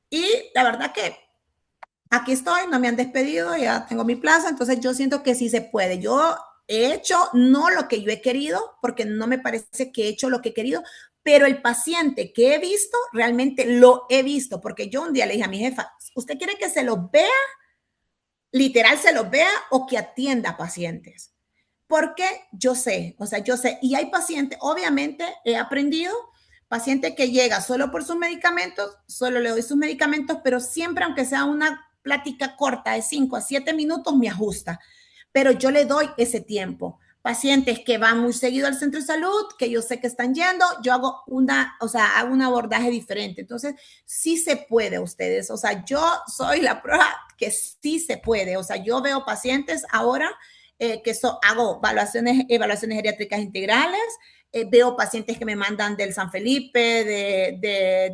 Y la verdad que aquí estoy, no me han despedido, ya tengo mi plaza, entonces yo siento que sí se puede. Yo he hecho no lo que yo he querido, porque no me parece que he hecho lo que he querido, pero el paciente que he visto, realmente lo he visto, porque yo un día le dije a mi jefa, ¿usted quiere que se los vea, literal se los vea o que atienda pacientes? Porque yo sé, o sea, yo sé, y hay pacientes, obviamente he aprendido, paciente que llega solo por sus medicamentos, solo le doy sus medicamentos, pero siempre, aunque sea una plática corta de 5 a 7 minutos, me ajusta, pero yo le doy ese tiempo. Pacientes que van muy seguido al centro de salud, que yo sé que están yendo, yo hago o sea, hago un abordaje diferente. Entonces, sí se puede ustedes, o sea, yo soy la prueba que sí se puede, o sea, yo veo pacientes ahora hago evaluaciones geriátricas integrales, veo pacientes que me mandan del San Felipe,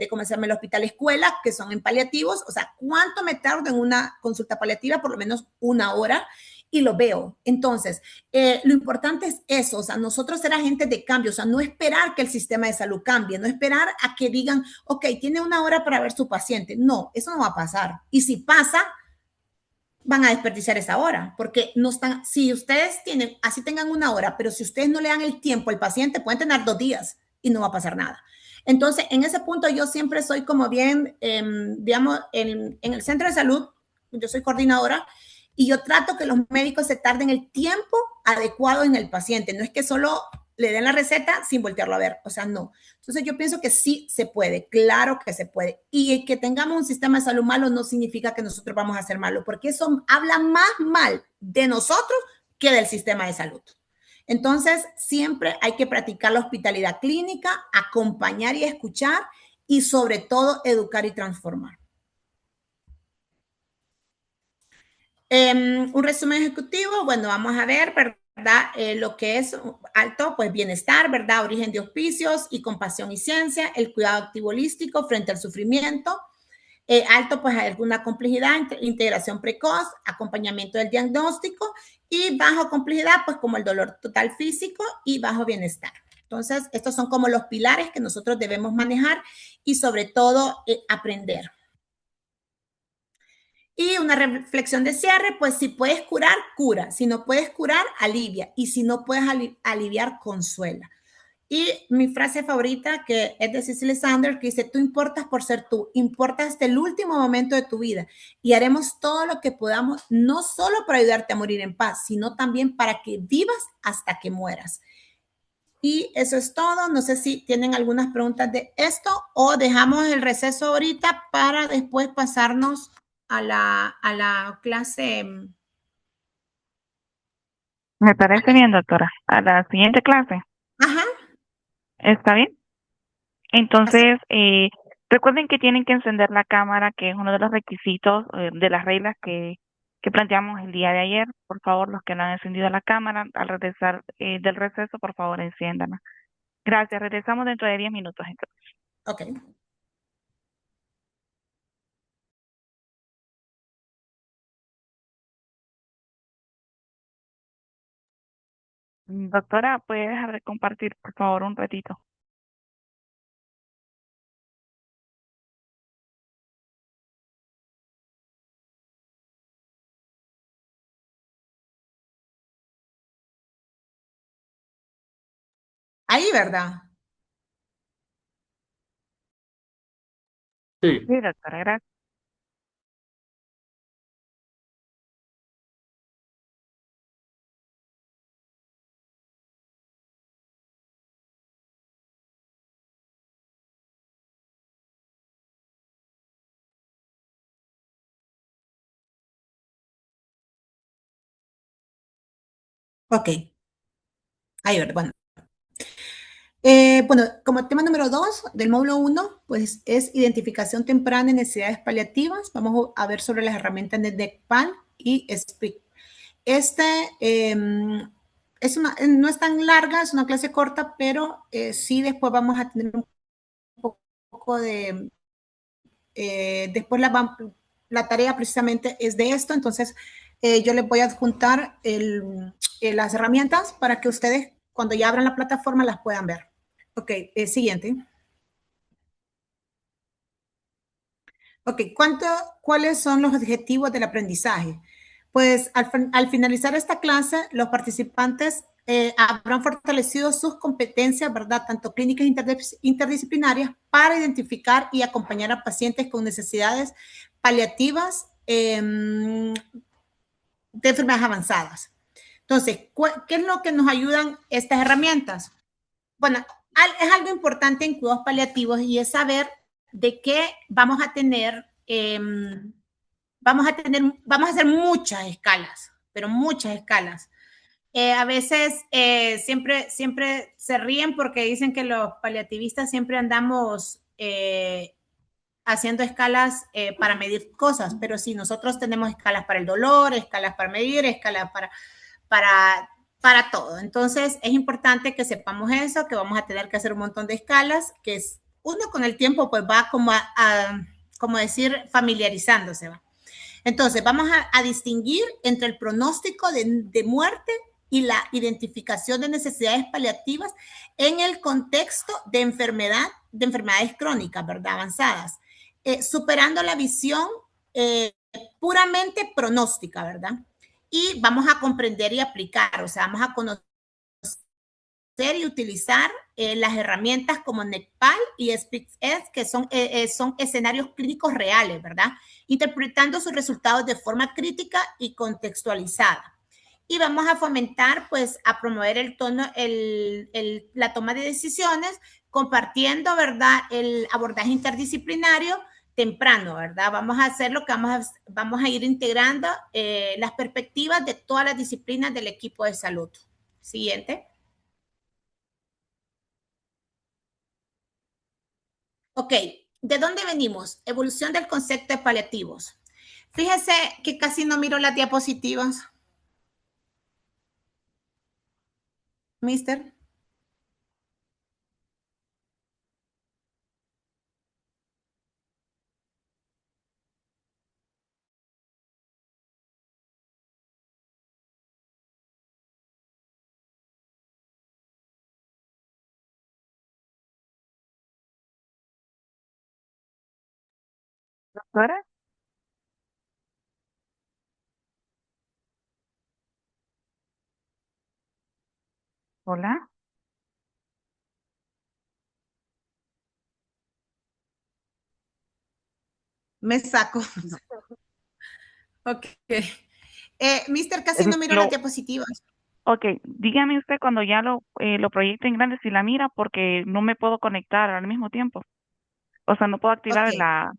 ¿cómo se llama? El Hospital Escuela, que son en paliativos, o sea, ¿cuánto me tardo en una consulta paliativa? Por lo menos 1 hora, y lo veo. Entonces, lo importante es eso, o sea, nosotros ser agentes de cambio, o sea, no esperar que el sistema de salud cambie, no esperar a que digan, ok, tiene 1 hora para ver su paciente. No, eso no va a pasar. Y si pasa, van a desperdiciar esa hora, porque no están, si ustedes tienen, así tengan 1 hora, pero si ustedes no le dan el tiempo al paciente, pueden tener 2 días y no va a pasar nada. Entonces, en ese punto yo siempre soy como bien, digamos, en el centro de salud, yo soy coordinadora y yo trato que los médicos se tarden el tiempo adecuado en el paciente. No es que solo le den la receta sin voltearlo a ver, o sea, no. Entonces yo pienso que sí se puede, claro que se puede. Y que tengamos un sistema de salud malo no significa que nosotros vamos a ser malos, porque eso habla más mal de nosotros que del sistema de salud. Entonces, siempre hay que practicar la hospitalidad clínica, acompañar y escuchar y sobre todo educar y transformar. Un resumen ejecutivo, bueno, vamos a ver, ¿verdad? Lo que es alto, pues bienestar, ¿verdad? Origen de hospicios y compasión y ciencia, el cuidado activo holístico frente al sufrimiento. Alto, pues hay alguna complejidad, integración precoz, acompañamiento del diagnóstico y bajo complejidad, pues como el dolor total físico y bajo bienestar. Entonces, estos son como los pilares que nosotros debemos manejar y sobre todo aprender. Y una reflexión de cierre, pues si puedes curar, cura. Si no puedes curar, alivia. Y si no puedes aliviar, consuela. Y mi frase favorita, que es de Cicely Sanders, que dice, tú importas por ser tú, importas hasta el último momento de tu vida y haremos todo lo que podamos, no solo para ayudarte a morir en paz, sino también para que vivas hasta que mueras. Y eso es todo. No sé si tienen algunas preguntas de esto o dejamos el receso ahorita para después pasarnos a la clase. Me parece bien, doctora. A la siguiente clase. Ajá. ¿Está bien? Así. Entonces, recuerden que tienen que encender la cámara, que es uno de los requisitos de las reglas que planteamos el día de ayer. Por favor, los que no han encendido la cámara, al regresar del receso, por favor, enciéndanla. Gracias. Regresamos dentro de 10 minutos entonces. Ok. Doctora, ¿puede dejar de compartir, por favor, un ratito? Ahí, ¿verdad? Sí, Sí, doctora, gracias. Ok. Ahí, bueno. Bueno, como tema número 2 del módulo 1, pues es identificación temprana de necesidades paliativas. Vamos a ver sobre las herramientas de NECPAL y SPIC. No es tan larga, es una clase corta, pero sí después vamos a tener un poco de... después la tarea precisamente es de esto, entonces yo les voy a adjuntar las herramientas para que ustedes cuando ya abran la plataforma las puedan ver. Ok, siguiente. Ok, ¿cuáles son los objetivos del aprendizaje? Pues al finalizar esta clase, los participantes habrán fortalecido sus competencias, ¿verdad? Tanto clínicas interdisciplinarias para identificar y acompañar a pacientes con necesidades paliativas de enfermedades avanzadas. Entonces, ¿qué es lo que nos ayudan estas herramientas? Bueno, es algo importante en cuidados paliativos y es saber de qué vamos a tener, vamos a hacer muchas escalas, pero muchas escalas. A veces siempre se ríen porque dicen que los paliativistas siempre andamos haciendo escalas para medir cosas, pero sí, nosotros tenemos escalas para el dolor, escalas para medir, escalas para, para todo. Entonces, es importante que sepamos eso, que vamos a tener que hacer un montón de escalas, que es, uno con el tiempo pues va como decir, familiarizándose. ¿Va? Entonces, vamos a distinguir entre el pronóstico de muerte y la identificación de necesidades paliativas en el contexto de enfermedades crónicas, ¿verdad? Avanzadas, superando la visión puramente pronóstica, ¿verdad? Y vamos a comprender y aplicar, o sea, vamos a conocer y utilizar las herramientas como NECPAL y SPICS, que son escenarios clínicos reales, ¿verdad? Interpretando sus resultados de forma crítica y contextualizada. Y vamos a fomentar, pues, a promover la toma de decisiones, compartiendo, ¿verdad?, el abordaje interdisciplinario temprano, ¿verdad? Vamos a hacer lo que vamos a ir integrando las perspectivas de todas las disciplinas del equipo de salud. Siguiente. Ok, ¿de dónde venimos? Evolución del concepto de paliativos. Fíjese que casi no miro las diapositivas. Mister. Doctora, hola. Me saco. Ok. Mister, casi no miro las Lo, diapositivas. ok, dígame usted cuando ya lo proyecte en grande si la mira porque no me puedo conectar al mismo tiempo. O sea, no puedo activar Ok. la...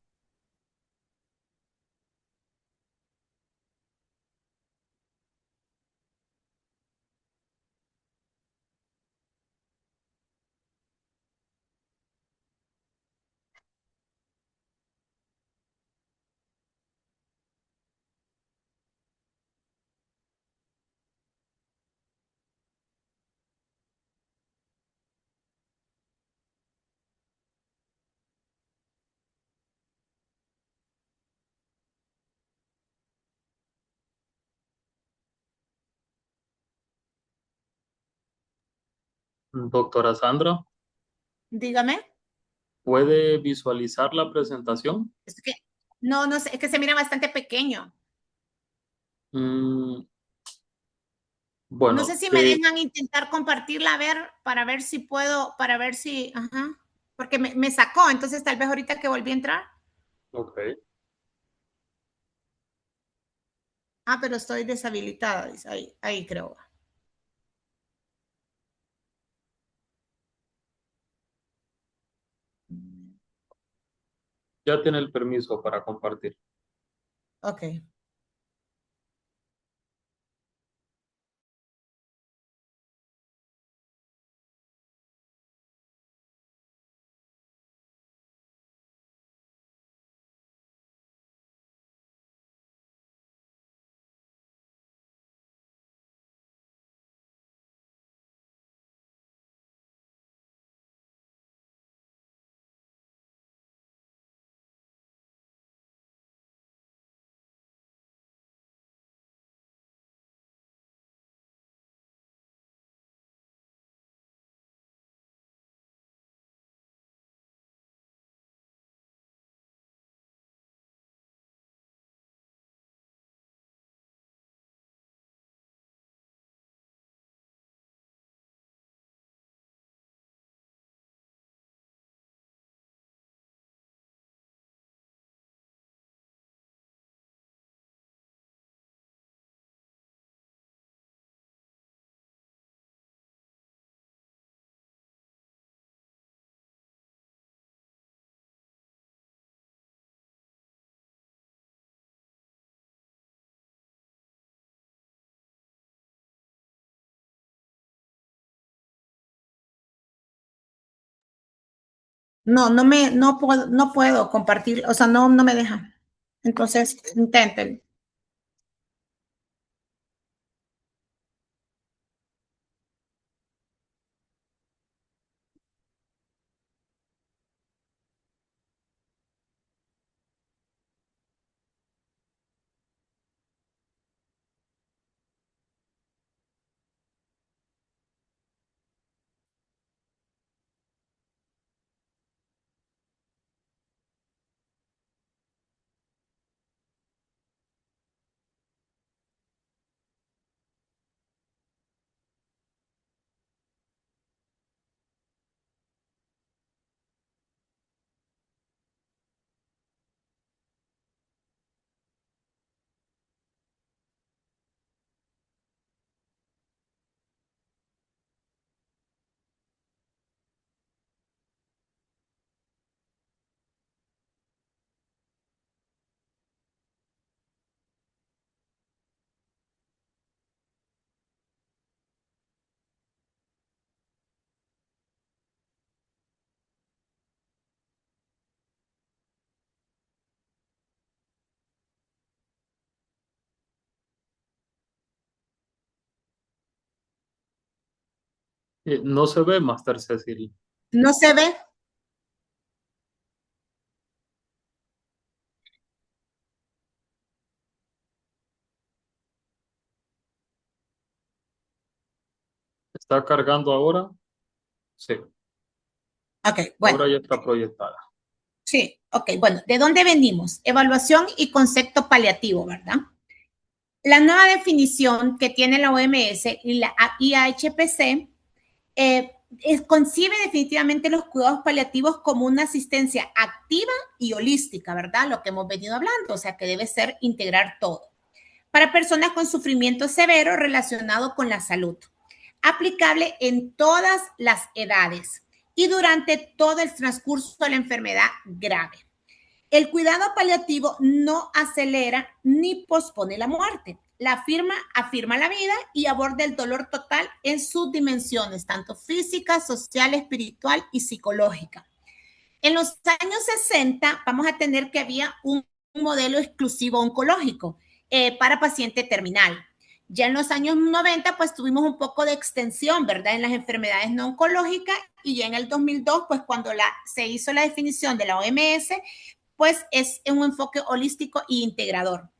Doctora Sandra, Dígame. ¿puede visualizar la presentación? Es que, no sé, es que se mira bastante pequeño. Mm, No bueno, sé si me dejan intentar compartirla a ver, para ver si puedo, para ver si, ajá, porque me sacó, entonces tal vez ahorita que volví a entrar. ok. Ah, pero estoy deshabilitada, dice, ahí creo. Ya tiene el permiso para compartir. Ok. no puedo compartir, o sea, no me deja. Entonces, intenten. No se ve, Master Cecil. ¿No se ve? ¿Está cargando ahora? Sí, Ok, bueno. ahora ya está proyectada. Sí, ok, bueno, ¿de dónde venimos? Evaluación y concepto paliativo, ¿verdad? La nueva definición que tiene la OMS y la IAHPC concibe definitivamente los cuidados paliativos como una asistencia activa y holística, ¿verdad? Lo que hemos venido hablando, o sea, que debe ser integrar todo. Para personas con sufrimiento severo relacionado con la salud, aplicable en todas las edades y durante todo el transcurso de la enfermedad grave. El cuidado paliativo no acelera ni pospone la muerte. La firma afirma la vida y aborda el dolor total en sus dimensiones, tanto física, social, espiritual y psicológica. En los años 60 vamos a tener que había un modelo exclusivo oncológico para paciente terminal. Ya en los años 90 pues tuvimos un poco de extensión, ¿verdad? En las enfermedades no oncológicas y ya en el 2002 pues cuando se hizo la definición de la OMS pues es un enfoque holístico e integrador.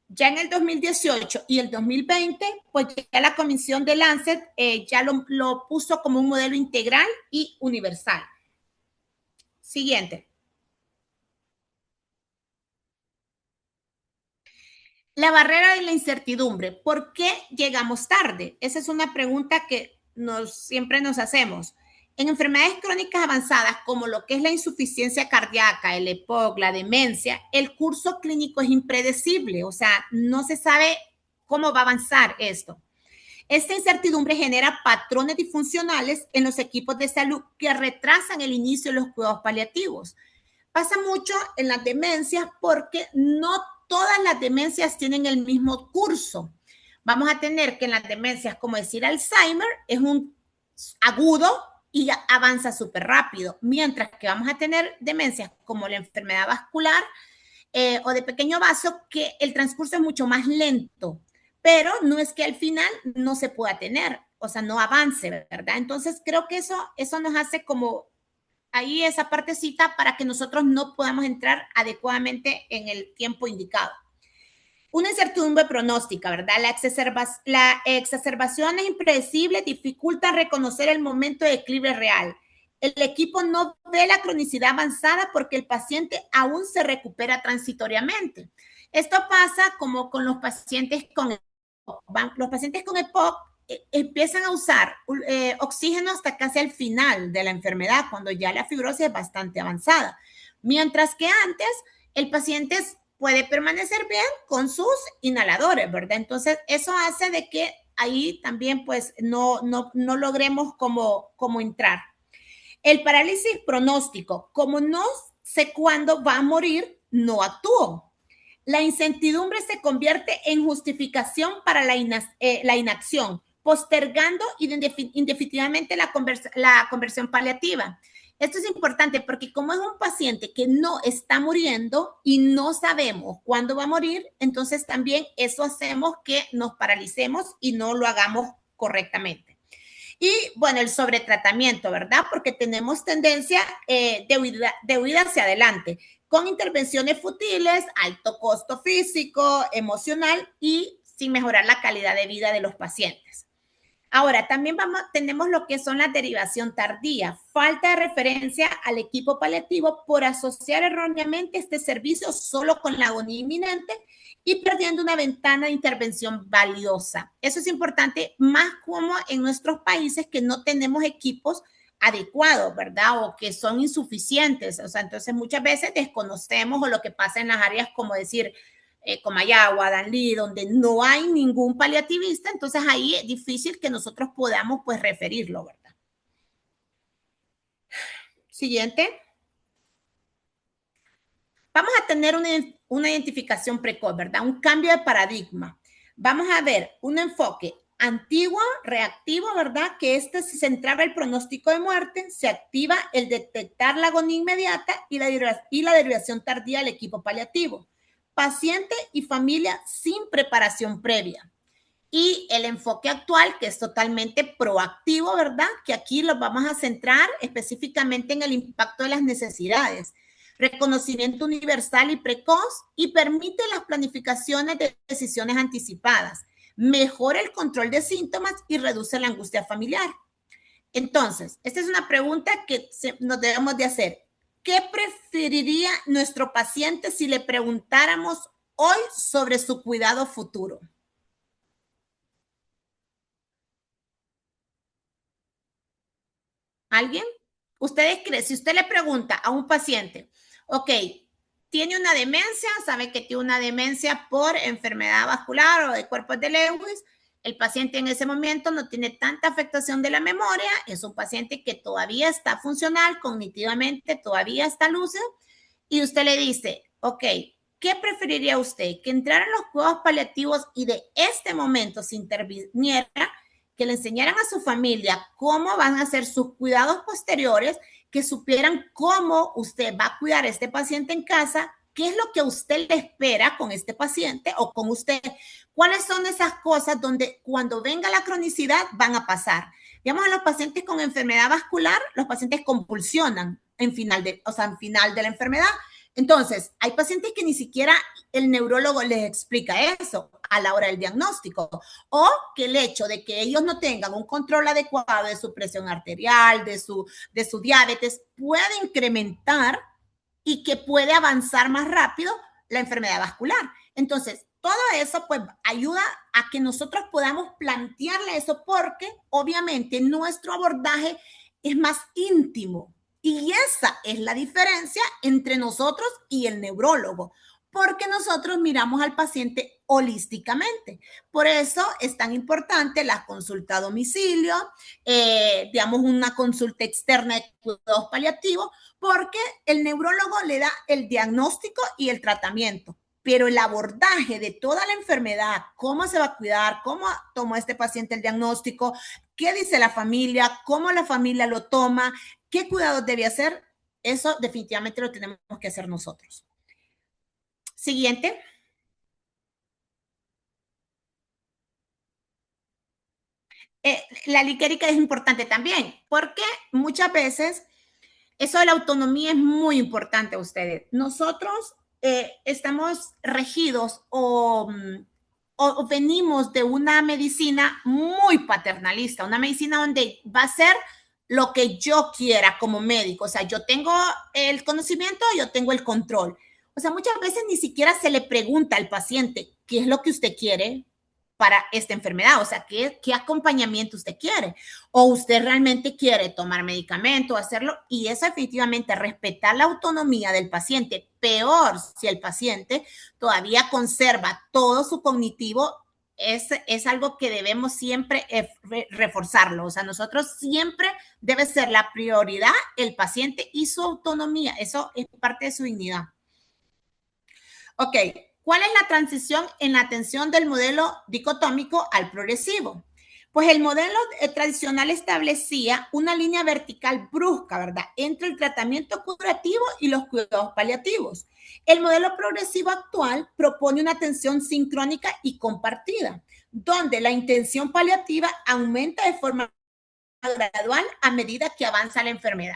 Ya en el 2018 y el 2020, pues ya la Comisión de Lancet ya lo puso como un modelo integral y universal. Siguiente. La barrera de la incertidumbre. ¿Por qué llegamos tarde? Esa es una pregunta que siempre nos hacemos. En enfermedades crónicas avanzadas, como lo que es la insuficiencia cardíaca, el EPOC, la demencia, el curso clínico es impredecible, o sea, no se sabe cómo va a avanzar esto. Esta incertidumbre genera patrones disfuncionales en los equipos de salud que retrasan el inicio de los cuidados paliativos. Pasa mucho en las demencias porque no todas las demencias tienen el mismo curso. Vamos a tener que en las demencias, como decir Alzheimer, es un agudo y avanza súper rápido, mientras que vamos a tener demencias como la enfermedad vascular o de pequeño vaso, que el transcurso es mucho más lento, pero no es que al final no se pueda tener, o sea, no avance, ¿verdad? Entonces creo que eso nos hace como ahí esa partecita para que nosotros no podamos entrar adecuadamente en el tiempo indicado. Una incertidumbre pronóstica, ¿verdad? La exacerbación es impredecible, dificulta reconocer el momento de declive real. El equipo no ve la cronicidad avanzada porque el paciente aún se recupera transitoriamente. Esto pasa como con los pacientes con EPOC. Los pacientes con EPOC empiezan a usar oxígeno hasta casi al final de la enfermedad, cuando ya la fibrosis es bastante avanzada. Mientras que antes, el paciente puede permanecer bien con sus inhaladores, ¿verdad? Entonces, eso hace de que ahí también, pues, no logremos como entrar. El parálisis pronóstico, como no sé cuándo va a morir, no actúo. La incertidumbre se convierte en justificación para la inacción, postergando indefinidamente la conversión paliativa. Esto es importante porque como es un paciente que no está muriendo y no sabemos cuándo va a morir, entonces también eso hacemos que nos paralicemos y no lo hagamos correctamente. Y bueno, el sobretratamiento, ¿verdad? Porque tenemos tendencia de huida hacia adelante, con intervenciones futiles, alto costo físico, emocional y sin mejorar la calidad de vida de los pacientes. Ahora, también tenemos lo que son la derivación tardía, falta de referencia al equipo paliativo por asociar erróneamente este servicio solo con la agonía inminente y perdiendo una ventana de intervención valiosa. Eso es importante, más como en nuestros países que no tenemos equipos adecuados, ¿verdad? O que son insuficientes. O sea, entonces muchas veces desconocemos o lo que pasa en las áreas como decir, Comayagua, Danlí, donde no hay ningún paliativista, entonces ahí es difícil que nosotros podamos pues referirlo, ¿verdad? Siguiente. Vamos a tener una identificación precoz, ¿verdad? Un cambio de paradigma. Vamos a ver un enfoque antiguo, reactivo, ¿verdad? Que este se centraba el pronóstico de muerte, se activa el detectar la agonía inmediata y la derivación tardía del equipo paliativo. Paciente y familia sin preparación previa. Y el enfoque actual, que es totalmente proactivo, ¿verdad? Que aquí lo vamos a centrar específicamente en el impacto de las necesidades. Reconocimiento universal y precoz y permite las planificaciones de decisiones anticipadas. Mejora el control de síntomas y reduce la angustia familiar. Entonces, esta es una pregunta que nos debemos de hacer. ¿Qué preferiría nuestro paciente si le preguntáramos hoy sobre su cuidado futuro? ¿Alguien? ¿Ustedes creen? Si usted le pregunta a un paciente, ok, tiene una demencia, sabe que tiene una demencia por enfermedad vascular o de cuerpos de Lewis, el paciente en ese momento no tiene tanta afectación de la memoria, es un paciente que todavía está funcional, cognitivamente todavía está lúcido, y usted le dice, ok, ¿qué preferiría usted? ¿Que entraran los cuidados paliativos y de este momento se interviniera, que le enseñaran a su familia cómo van a ser sus cuidados posteriores, que supieran cómo usted va a cuidar a este paciente en casa, qué es lo que usted le espera con este paciente o con usted, cuáles son esas cosas donde cuando venga la cronicidad van a pasar? Digamos, a los pacientes con enfermedad vascular, los pacientes convulsionan en final de la enfermedad. Entonces, hay pacientes que ni siquiera el neurólogo les explica eso a la hora del diagnóstico, o que el hecho de que ellos no tengan un control adecuado de su presión arterial, de su diabetes, puede incrementar y que puede avanzar más rápido la enfermedad vascular. Entonces, todo eso pues ayuda a que nosotros podamos plantearle eso, porque obviamente nuestro abordaje es más íntimo. Y esa es la diferencia entre nosotros y el neurólogo, porque nosotros miramos al paciente holísticamente. Por eso es tan importante la consulta a domicilio, digamos una consulta externa de cuidados paliativos, porque el neurólogo le da el diagnóstico y el tratamiento, pero el abordaje de toda la enfermedad, cómo se va a cuidar, cómo tomó este paciente el diagnóstico, qué dice la familia, cómo la familia lo toma, qué cuidados debe hacer, eso definitivamente lo tenemos que hacer nosotros. Siguiente. La liquérica es importante también, porque muchas veces eso de la autonomía es muy importante a ustedes. Nosotros estamos regidos o venimos de una medicina muy paternalista, una medicina donde va a ser lo que yo quiera como médico. O sea, yo tengo el conocimiento, yo tengo el control. O sea, muchas veces ni siquiera se le pregunta al paciente qué es lo que usted quiere para esta enfermedad, o sea, ¿qué acompañamiento usted quiere? O usted realmente quiere tomar medicamento, hacerlo, y eso definitivamente respetar la autonomía del paciente. Peor si el paciente todavía conserva todo su cognitivo, es algo que debemos siempre reforzarlo. O sea, nosotros siempre debe ser la prioridad el paciente y su autonomía. Eso es parte de su dignidad. Ok, ¿cuál es la transición en la atención del modelo dicotómico al progresivo? Pues el modelo tradicional establecía una línea vertical brusca, ¿verdad?, entre el tratamiento curativo y los cuidados paliativos. El modelo progresivo actual propone una atención sincrónica y compartida, donde la intención paliativa aumenta de forma gradual a medida que avanza la enfermedad.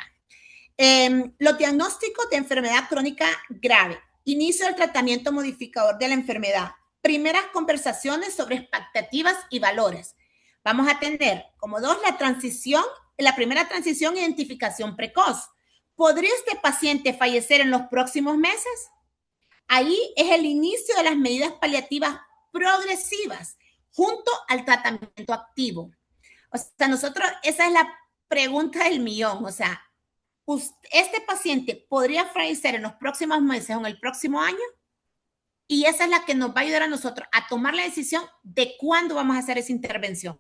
Los diagnósticos de enfermedad crónica grave, inicio del tratamiento modificador de la enfermedad, primeras conversaciones sobre expectativas y valores. Vamos a tener como 2 la primera transición, identificación precoz. ¿Podría este paciente fallecer en los próximos meses? Ahí es el inicio de las medidas paliativas progresivas junto al tratamiento activo. O sea, esa es la pregunta del millón. O sea, ¿este paciente podría fallecer en los próximos meses o en el próximo año? Y esa es la que nos va a ayudar a nosotros a tomar la decisión de cuándo vamos a hacer esa intervención.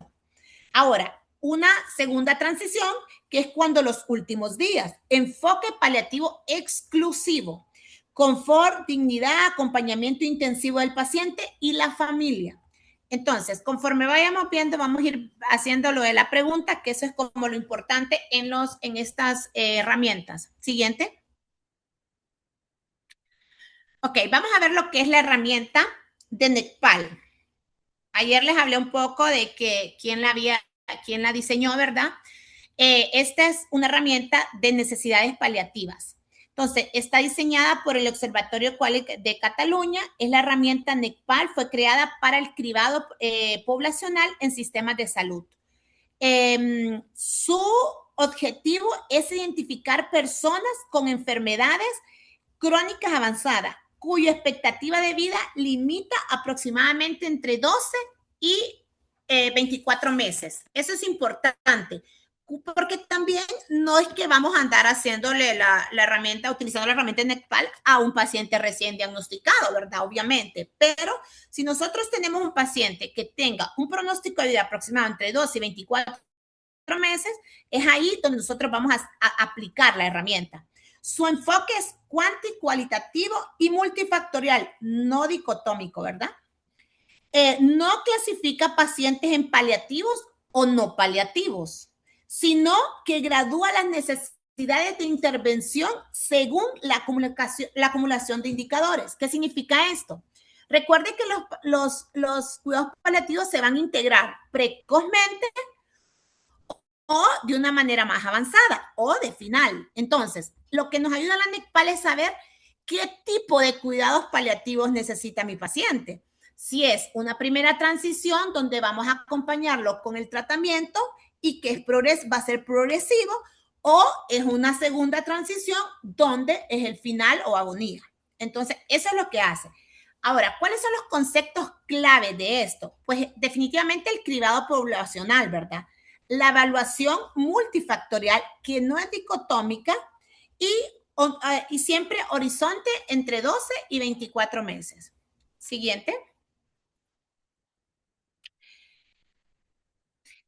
Ahora, una segunda transición, que es cuando los últimos días, enfoque paliativo exclusivo, confort, dignidad, acompañamiento intensivo del paciente y la familia. Entonces, conforme vayamos viendo, vamos a ir haciendo lo de la pregunta, que eso es como lo importante en estas herramientas. Siguiente. Ok, vamos a ver lo que es la herramienta de NECPAL. Ayer les hablé un poco de que quién la diseñó, ¿verdad? Esta es una herramienta de necesidades paliativas. Entonces, está diseñada por el Observatorio Quàlic de Cataluña. Es la herramienta NECPAL, fue creada para el cribado poblacional en sistemas de salud. Su objetivo es identificar personas con enfermedades crónicas avanzadas, cuya expectativa de vida limita aproximadamente entre 12 y 24 meses. Eso es importante, porque también no es que vamos a andar haciéndole utilizando la herramienta NECPAL a un paciente recién diagnosticado, ¿verdad? Obviamente. Pero si nosotros tenemos un paciente que tenga un pronóstico de vida aproximado entre 12 y 24 meses, es ahí donde nosotros vamos a aplicar la herramienta. Su enfoque es cualitativo y multifactorial, no dicotómico, ¿verdad? No clasifica pacientes en paliativos o no paliativos, sino que gradúa las necesidades de intervención según la acumulación de indicadores. ¿Qué significa esto? Recuerde que los cuidados paliativos se van a integrar precozmente o de una manera más avanzada o de final. Entonces, lo que nos ayuda a la NECPAL es saber qué tipo de cuidados paliativos necesita mi paciente. Si es una primera transición donde vamos a acompañarlo con el tratamiento y que va a ser progresivo, o es una segunda transición donde es el final o agonía. Entonces, eso es lo que hace. Ahora, ¿cuáles son los conceptos clave de esto? Pues definitivamente el cribado poblacional, ¿verdad? La evaluación multifactorial, que no es dicotómica, y siempre horizonte entre 12 y 24 meses. Siguiente.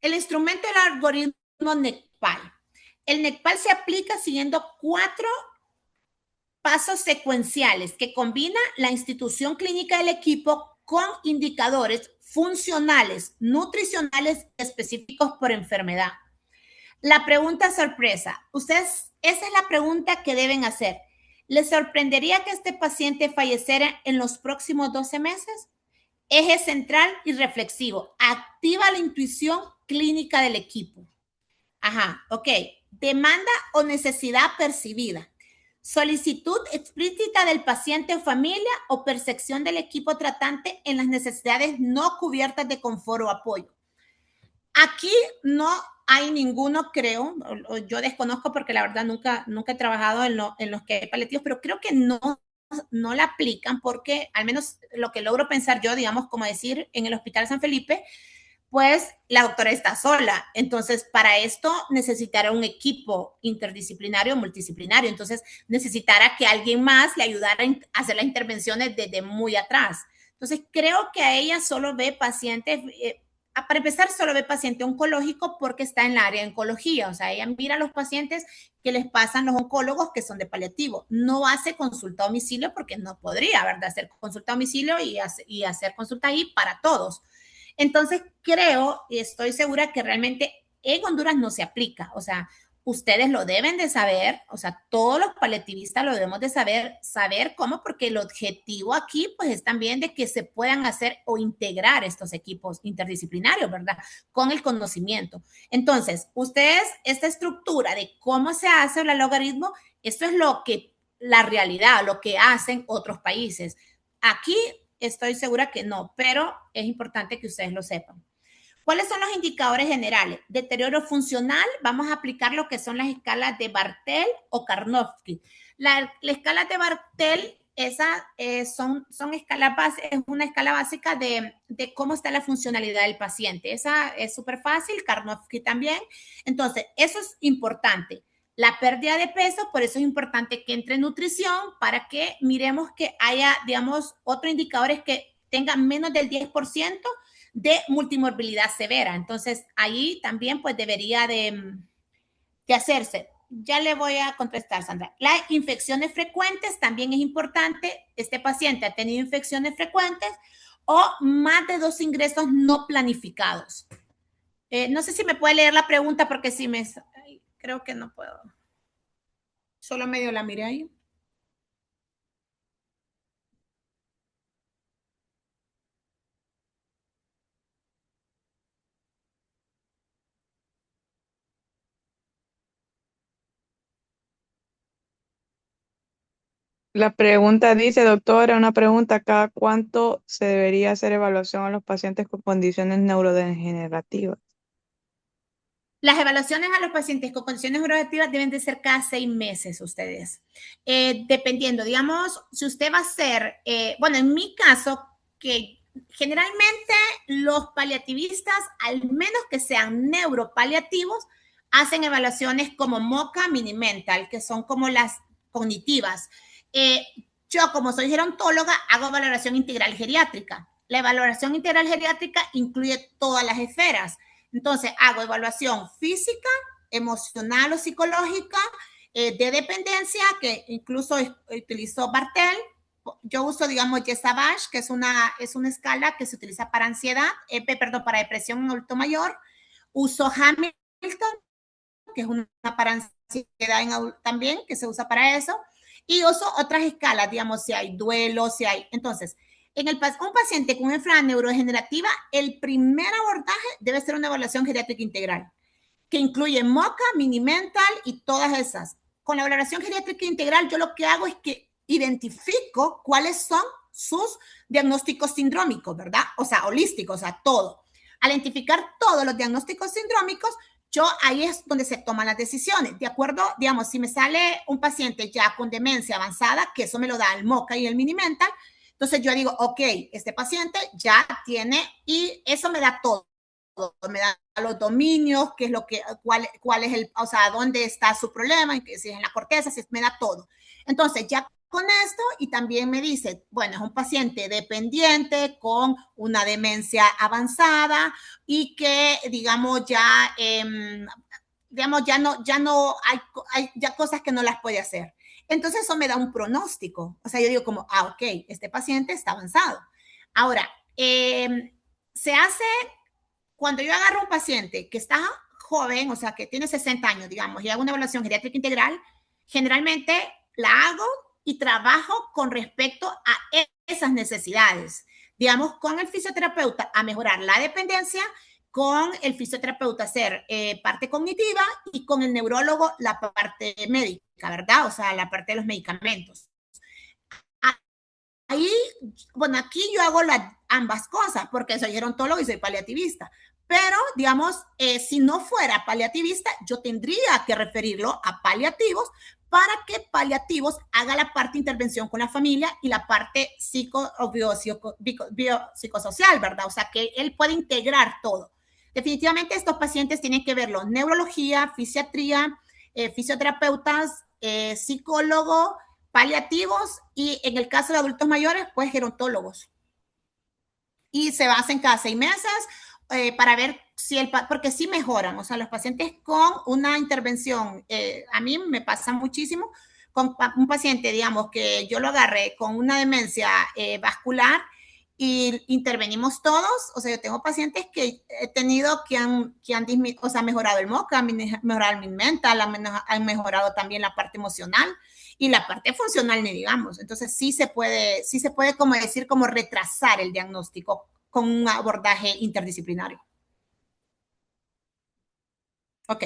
El instrumento del algoritmo NECPAL. El NECPAL se aplica siguiendo 4 pasos secuenciales que combina la institución clínica del equipo con indicadores funcionales, nutricionales específicos por enfermedad. La pregunta sorpresa. Ustedes, esa es la pregunta que deben hacer. ¿Les sorprendería que este paciente falleciera en los próximos 12 meses? Eje central y reflexivo. Activa la intuición clínica del equipo. Ajá, ok. Demanda o necesidad percibida. Solicitud explícita del paciente o familia o percepción del equipo tratante en las necesidades no cubiertas de confort o apoyo. Aquí no hay ninguno, creo, yo desconozco porque la verdad nunca he trabajado en los que hay paliativos, pero creo que no la aplican porque al menos lo que logro pensar yo, digamos, como decir, en el Hospital San Felipe, pues la doctora está sola. Entonces, para esto necesitará un equipo interdisciplinario, multidisciplinario. Entonces, necesitará que alguien más le ayudara a hacer las intervenciones desde muy atrás. Entonces, creo que a ella solo ve pacientes, para empezar, solo ve paciente oncológico porque está en la área de oncología. O sea, ella mira a los pacientes que les pasan los oncólogos que son de paliativo. No hace consulta a domicilio porque no podría, ¿verdad? Hacer consulta a domicilio y hacer consulta ahí para todos. Entonces, creo y estoy segura que realmente en Honduras no se aplica. O sea, ustedes lo deben de saber, o sea, todos los paliativistas lo debemos de saber cómo, porque el objetivo aquí, pues, es también de que se puedan hacer o integrar estos equipos interdisciplinarios, ¿verdad? Con el conocimiento. Entonces, ustedes, esta estructura de cómo se hace el logaritmo, esto es lo que, la realidad, lo que hacen otros países. Aquí estoy segura que no, pero es importante que ustedes lo sepan. ¿Cuáles son los indicadores generales? Deterioro funcional, vamos a aplicar lo que son las escalas de Bartel o Karnofsky. La escala de Bartel, son escalas básicas, es una escala básica de cómo está la funcionalidad del paciente. Esa es súper fácil, Karnofsky también. Entonces, eso es importante. La pérdida de peso, por eso es importante que entre nutrición para que miremos que haya, digamos, otros indicadores que tengan menos del 10% de multimorbilidad severa. Entonces, ahí también pues debería de hacerse. Ya le voy a contestar, Sandra. Las infecciones frecuentes también es importante. Este paciente ha tenido infecciones frecuentes o más de 2 ingresos no planificados. No sé si me puede leer la pregunta porque si me... Ay, creo que no puedo. Solo medio la miré ahí. La pregunta dice, doctora, una pregunta, ¿cada cuánto se debería hacer evaluación a los pacientes con condiciones neurodegenerativas? Las evaluaciones a los pacientes con condiciones neurodegenerativas deben de ser cada 6 meses ustedes. Dependiendo, digamos, si usted va a hacer, bueno, en mi caso, que generalmente los paliativistas, al menos que sean neuropaliativos, hacen evaluaciones como MoCA, Mini-Mental, que son como las cognitivas. Yo, como soy gerontóloga, hago valoración integral geriátrica. La evaluación integral geriátrica incluye todas las esferas. Entonces, hago evaluación física, emocional o psicológica, de dependencia, que incluso utilizo Bartel. Yo uso, digamos, Yesavage, que es una escala que se utiliza para ansiedad, para depresión en adulto mayor. Uso Hamilton, que es una para ansiedad en adulto también, que se usa para eso. Y uso otras escalas, digamos, si hay duelo, si hay... Entonces, en un paciente con enfermedad neurodegenerativa, el primer abordaje debe ser una evaluación geriátrica integral, que incluye MoCA, Mini-Mental y todas esas. Con la evaluación geriátrica integral, yo lo que hago es que identifico cuáles son sus diagnósticos sindrómicos, ¿verdad? O sea, holísticos, o sea, todo. Al identificar todos los diagnósticos sindrómicos, yo ahí es donde se toman las decisiones. De acuerdo, digamos, si me sale un paciente ya con demencia avanzada, que eso me lo da el MoCA y el Mini-Mental, entonces yo digo, ok, este paciente ya tiene, y eso me da todo. Me da los dominios, qué es lo que, cuál es el, o sea, dónde está su problema, si es en la corteza, si me da todo. Entonces, ya con esto, y también me dice, bueno, es un paciente dependiente con una demencia avanzada y que, digamos, digamos, ya no hay ya cosas que no las puede hacer. Entonces, eso me da un pronóstico. O sea, yo digo como, ok, este paciente está avanzado. Ahora, se hace cuando yo agarro un paciente que está joven, o sea, que tiene 60 años, digamos, y hago una evaluación geriátrica integral, generalmente la hago y trabajo con respecto a esas necesidades. Digamos, con el fisioterapeuta a mejorar la dependencia, con el fisioterapeuta hacer parte cognitiva y con el neurólogo la parte médica, ¿verdad? O sea, la parte de los medicamentos. Ahí, bueno, aquí yo hago ambas cosas porque soy gerontólogo y soy paliativista. Pero, digamos, si no fuera paliativista, yo tendría que referirlo a paliativos para que paliativos haga la parte de intervención con la familia y la parte biopsicosocial, ¿verdad? O sea, que él puede integrar todo. Definitivamente estos pacientes tienen que verlo neurología, fisiatría, fisioterapeutas, psicólogo, paliativos y en el caso de adultos mayores, pues gerontólogos. Y se hacen cada 6 meses para ver si porque sí mejoran, o sea, los pacientes con una intervención, a mí me pasa muchísimo, con un paciente, digamos, que yo lo agarré con una demencia vascular y intervenimos todos. O sea, yo tengo pacientes que he tenido que han o sea, mejorado el moca, han mejorado el mental, han mejorado también la parte emocional y la parte funcional, ni digamos. Entonces sí se puede como decir, como retrasar el diagnóstico con un abordaje interdisciplinario. Ok.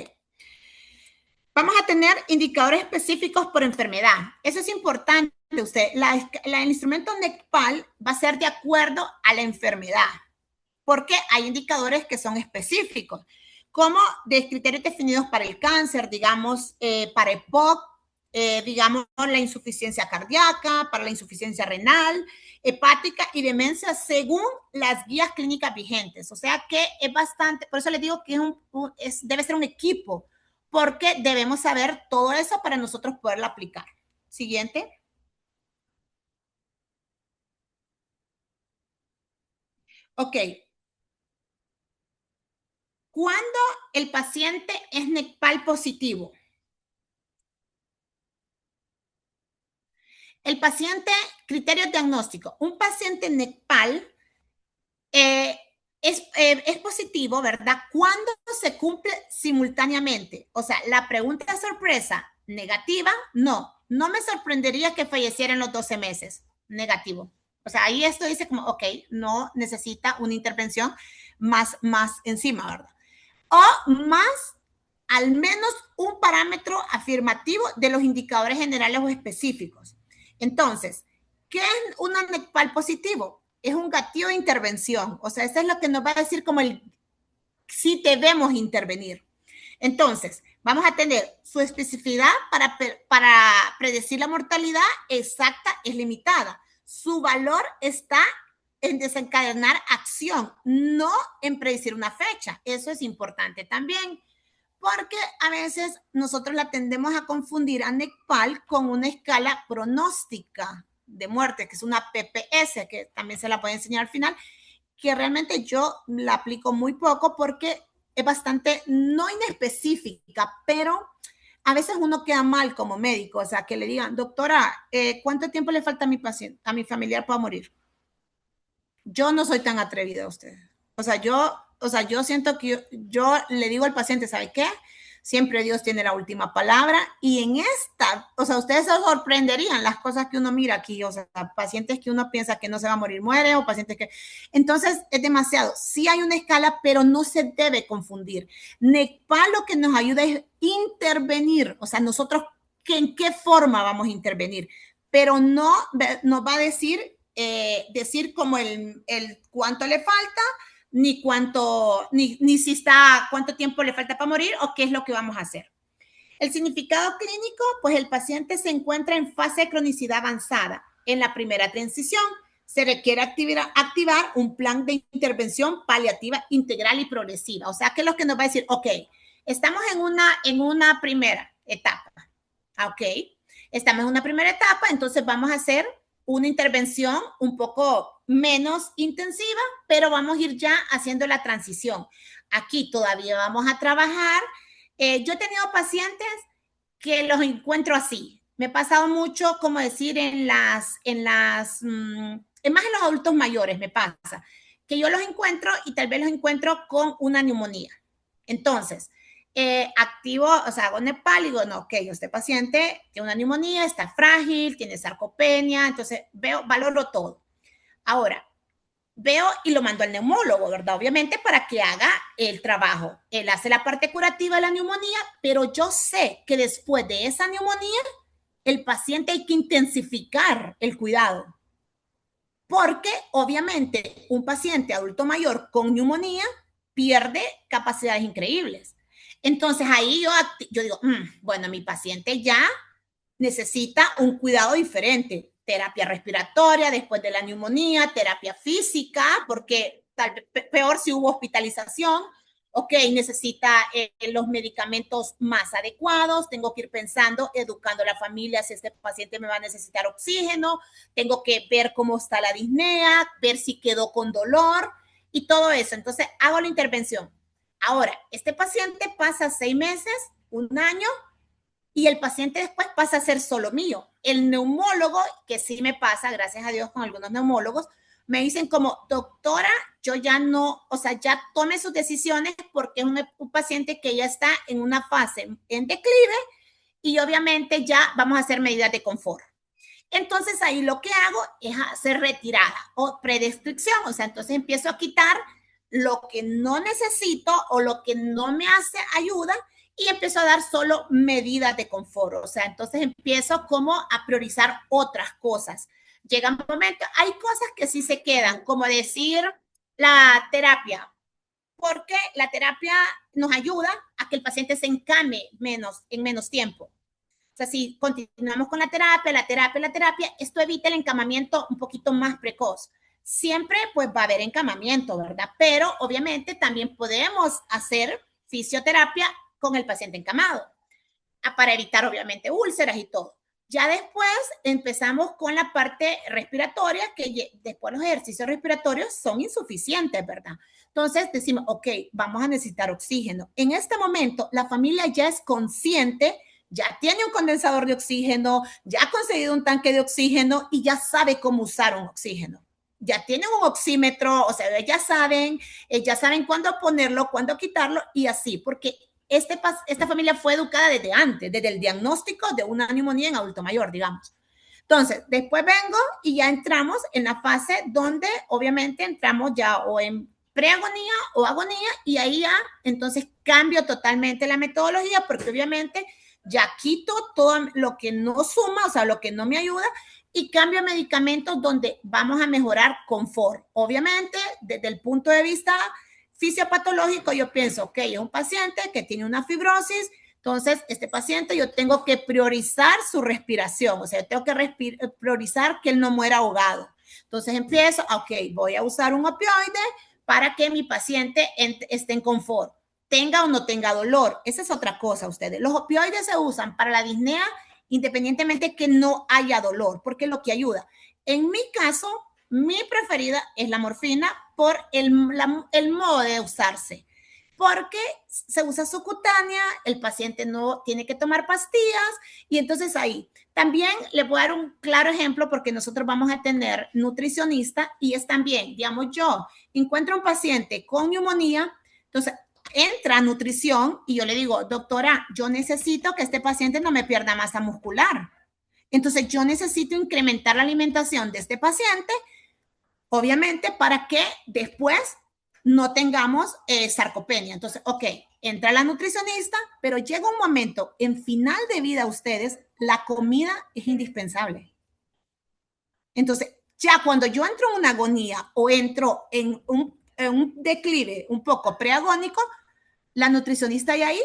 Vamos a tener indicadores específicos por enfermedad. Eso es importante. El instrumento NECPAL va a ser de acuerdo a la enfermedad, porque hay indicadores que son específicos, como de criterios definidos para el cáncer, digamos, para EPOC, digamos, la insuficiencia cardíaca, para la insuficiencia renal, hepática y demencia, según las guías clínicas vigentes. O sea que es bastante, por eso les digo que debe ser un equipo, porque debemos saber todo eso para nosotros poderlo aplicar. Siguiente. Ok. ¿Cuándo el paciente es NECPAL positivo? El paciente, criterio diagnóstico. Un paciente NECPAL es positivo, ¿verdad? ¿Cuándo se cumple simultáneamente? O sea, la pregunta de sorpresa, negativa, no. No me sorprendería que falleciera en los 12 meses. Negativo. O sea, ahí esto dice como, ok, no necesita una intervención más encima, ¿verdad? O más, al menos un parámetro afirmativo de los indicadores generales o específicos. Entonces, ¿qué es un NECPAL positivo? Es un gatillo de intervención. O sea, eso es lo que nos va a decir como si debemos intervenir. Entonces, vamos a tener su especificidad para predecir la mortalidad exacta, es limitada. Su valor está en desencadenar acción, no en predecir una fecha. Eso es importante también, porque a veces nosotros la tendemos a confundir a NECPAL con una escala pronóstica de muerte, que es una PPS, que también se la puede enseñar al final, que realmente yo la aplico muy poco porque es bastante, no inespecífica, pero a veces uno queda mal como médico, o sea, que le digan, doctora, ¿cuánto tiempo le falta a mi paciente, a mi familiar para morir? Yo no soy tan atrevida a usted. O sea, yo siento que yo le digo al paciente, ¿sabe qué? Siempre Dios tiene la última palabra y en esta, o sea, ustedes se sorprenderían las cosas que uno mira aquí, o sea, pacientes que uno piensa que no se va a morir, muere, o pacientes que... Entonces, es demasiado. Sí hay una escala, pero no se debe confundir. NECPAL lo que nos ayuda es intervenir, o sea, nosotros, ¿en qué forma vamos a intervenir? Pero no nos va a decir como el cuánto le falta, ni si está, cuánto tiempo le falta para morir o qué es lo que vamos a hacer. El significado clínico, pues el paciente se encuentra en fase de cronicidad avanzada. En la primera transición se requiere activar un plan de intervención paliativa integral y progresiva. O sea, que es lo que nos va a decir, ok, estamos en una primera etapa. Ok, estamos en una primera etapa, entonces vamos a hacer una intervención un poco menos intensiva, pero vamos a ir ya haciendo la transición. Aquí todavía vamos a trabajar. Yo he tenido pacientes que los encuentro así. Me he pasado mucho, como decir, más en los adultos mayores me pasa, que yo los encuentro y tal vez los encuentro con una neumonía. Entonces, activo, o sea, hago NECPAL y digo, no, ok, este paciente tiene una neumonía, está frágil, tiene sarcopenia, entonces valoro todo. Ahora, veo y lo mando al neumólogo, ¿verdad? Obviamente para que haga el trabajo. Él hace la parte curativa de la neumonía, pero yo sé que después de esa neumonía, el paciente hay que intensificar el cuidado. Porque obviamente un paciente adulto mayor con neumonía pierde capacidades increíbles. Entonces ahí yo digo, bueno, mi paciente ya necesita un cuidado diferente, terapia respiratoria después de la neumonía, terapia física, porque peor si hubo hospitalización, ok, necesita los medicamentos más adecuados, tengo que ir pensando, educando a la familia si este paciente me va a necesitar oxígeno, tengo que ver cómo está la disnea, ver si quedó con dolor y todo eso. Entonces hago la intervención. Ahora, este paciente pasa 6 meses, 1 año, y el paciente después pasa a ser solo mío. El neumólogo, que sí me pasa, gracias a Dios con algunos neumólogos, me dicen como, doctora, yo ya no, o sea, ya tome sus decisiones porque es un paciente que ya está en una fase en declive y obviamente ya vamos a hacer medidas de confort. Entonces ahí lo que hago es hacer retirada o predescripción, o sea, entonces empiezo a quitar lo que no necesito o lo que no me hace ayuda y empiezo a dar solo medidas de confort, o sea, entonces empiezo como a priorizar otras cosas. Llega un momento, hay cosas que sí se quedan, como decir la terapia, porque la terapia nos ayuda a que el paciente se encame en menos tiempo. O sea, si continuamos con la terapia, esto evita el encamamiento un poquito más precoz. Siempre pues va a haber encamamiento, ¿verdad? Pero obviamente también podemos hacer fisioterapia con el paciente encamado para evitar obviamente úlceras y todo. Ya después empezamos con la parte respiratoria, que después los ejercicios respiratorios son insuficientes, ¿verdad? Entonces decimos, ok, vamos a necesitar oxígeno. En este momento, la familia ya es consciente, ya tiene un condensador de oxígeno, ya ha conseguido un tanque de oxígeno y ya sabe cómo usar un oxígeno. Ya tienen un oxímetro, o sea, ya saben cuándo ponerlo, cuándo quitarlo y así, porque esta familia fue educada desde antes, desde el diagnóstico de una neumonía en adulto mayor, digamos. Entonces, después vengo y ya entramos en la fase donde obviamente entramos ya o en preagonía o agonía y ahí ya entonces cambio totalmente la metodología porque obviamente ya quito todo lo que no suma, o sea, lo que no me ayuda y cambio medicamentos donde vamos a mejorar confort. Obviamente, desde el punto de vista fisiopatológico, yo pienso, ok, es un paciente que tiene una fibrosis, entonces este paciente yo tengo que priorizar su respiración, o sea, yo tengo que priorizar que él no muera ahogado. Entonces empiezo, ok, voy a usar un opioide para que mi paciente esté en confort, tenga o no tenga dolor. Esa es otra cosa, ustedes. Los opioides se usan para la disnea independientemente que no haya dolor, porque es lo que ayuda. En mi caso, mi preferida es la morfina por el modo de usarse, porque se usa subcutánea, el paciente no tiene que tomar pastillas y entonces ahí. También le voy a dar un claro ejemplo porque nosotros vamos a tener nutricionista y es también, digamos, yo encuentro un paciente con neumonía, entonces entra a nutrición y yo le digo, doctora, yo necesito que este paciente no me pierda masa muscular. Entonces yo necesito incrementar la alimentación de este paciente, obviamente, para que después no tengamos sarcopenia. Entonces, ok, entra la nutricionista, pero llega un momento en final de vida ustedes, la comida es indispensable. Entonces, ya cuando yo entro en una agonía o entro en un declive un poco preagónico, la nutricionista de ahí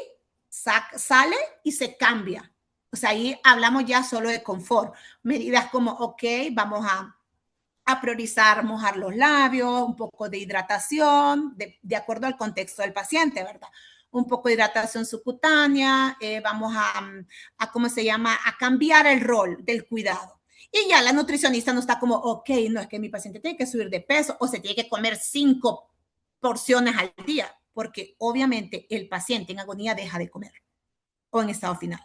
sale y se cambia. O sea, ahí hablamos ya solo de confort. Medidas como, ok, vamos a priorizar mojar los labios, un poco de hidratación, de acuerdo al contexto del paciente, ¿verdad? Un poco de hidratación subcutánea, vamos a, ¿cómo se llama? A cambiar el rol del cuidado. Y ya la nutricionista no está como, ok, no, es que mi paciente tiene que subir de peso o se tiene que comer 5 porciones al día, porque obviamente el paciente en agonía deja de comer o en estado final.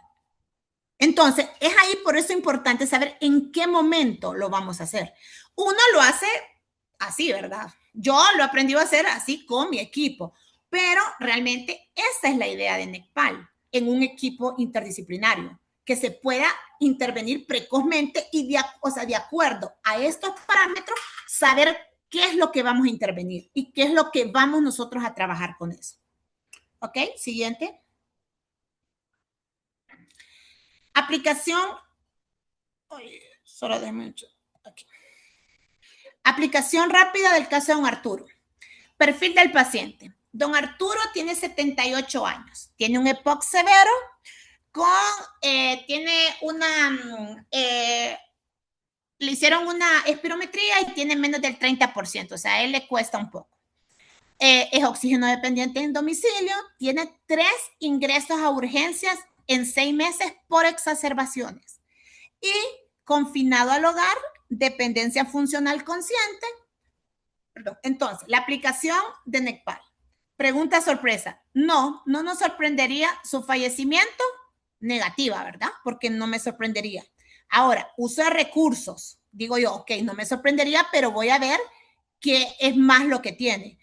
Entonces, es ahí por eso importante saber en qué momento lo vamos a hacer. Uno lo hace así, ¿verdad? Yo lo he aprendido a hacer así con mi equipo, pero realmente esa es la idea de NECPAL, en un equipo interdisciplinario, que se pueda intervenir precozmente y de acuerdo a estos parámetros, saber qué es lo que vamos a intervenir y qué es lo que vamos nosotros a trabajar con eso. ¿Ok? Siguiente. Aplicación. Solo déjame aquí. Aplicación rápida del caso de don Arturo. Perfil del paciente. Don Arturo tiene 78 años. Tiene un EPOC severo. Tiene una... le hicieron una espirometría y tiene menos del 30%. O sea, a él le cuesta un poco. Es oxígeno dependiente en domicilio. Tiene 3 ingresos a urgencias en 6 meses por exacerbaciones. Y confinado al hogar, dependencia funcional consciente. Perdón. Entonces, la aplicación de NECPAL. Pregunta sorpresa. No nos sorprendería su fallecimiento. Negativa, ¿verdad? Porque no me sorprendería. Ahora, uso de recursos. Digo yo, ok, no me sorprendería, pero voy a ver que es más lo que tiene.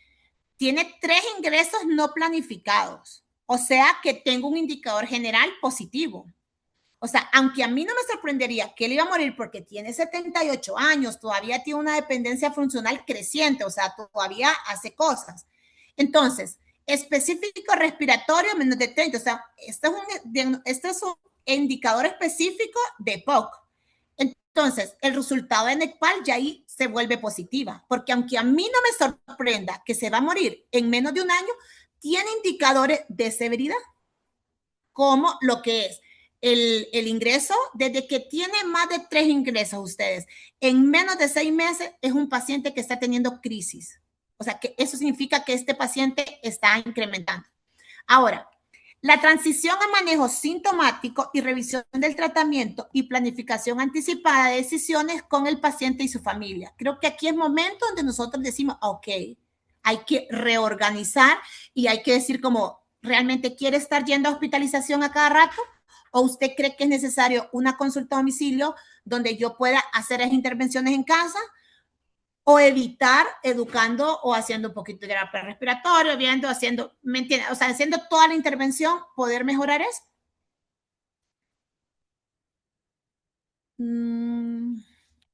Tiene 3 ingresos no planificados. O sea que tengo un indicador general positivo. O sea, aunque a mí no me sorprendería que él iba a morir porque tiene 78 años, todavía tiene una dependencia funcional creciente, o sea, todavía hace cosas. Entonces, específico respiratorio menos de 30, o sea, este es un indicador específico de POC. Entonces, el resultado de NECPAL ya ahí se vuelve positiva, porque aunque a mí no me sorprenda que se va a morir en menos de un año, tiene indicadores de severidad, como lo que es el ingreso, desde que tiene más de 3 ingresos ustedes, en menos de 6 meses es un paciente que está teniendo crisis. O sea, que eso significa que este paciente está incrementando. Ahora, la transición a manejo sintomático y revisión del tratamiento y planificación anticipada de decisiones con el paciente y su familia. Creo que aquí es momento donde nosotros decimos, ok, hay que reorganizar y hay que decir como, ¿realmente quiere estar yendo a hospitalización a cada rato? ¿O usted cree que es necesario una consulta a domicilio donde yo pueda hacer las intervenciones en casa? O evitar educando o haciendo un poquito de terapia respiratoria, viendo, haciendo, ¿me entiendes? O sea, haciendo toda la intervención, poder mejorar eso.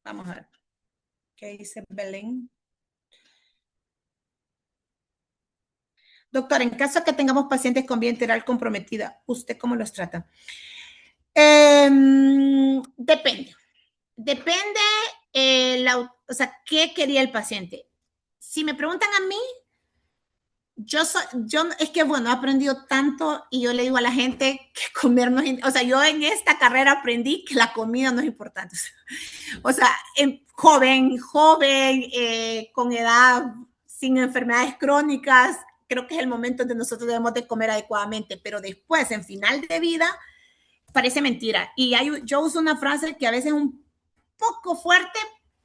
Vamos a ver. ¿Qué dice Belén? Doctor, en caso que tengamos pacientes con vía enteral comprometida, ¿usted cómo los trata? Depende. Depende, o sea, qué quería el paciente. Si me preguntan a mí, es que bueno, he aprendido tanto y yo le digo a la gente que comer no es, o sea, yo en esta carrera aprendí que la comida no es importante. O sea, joven, con edad, sin enfermedades crónicas, creo que es el momento en que nosotros debemos de comer adecuadamente, pero después, en final de vida, parece mentira. Y yo uso una frase que a veces es un poco fuerte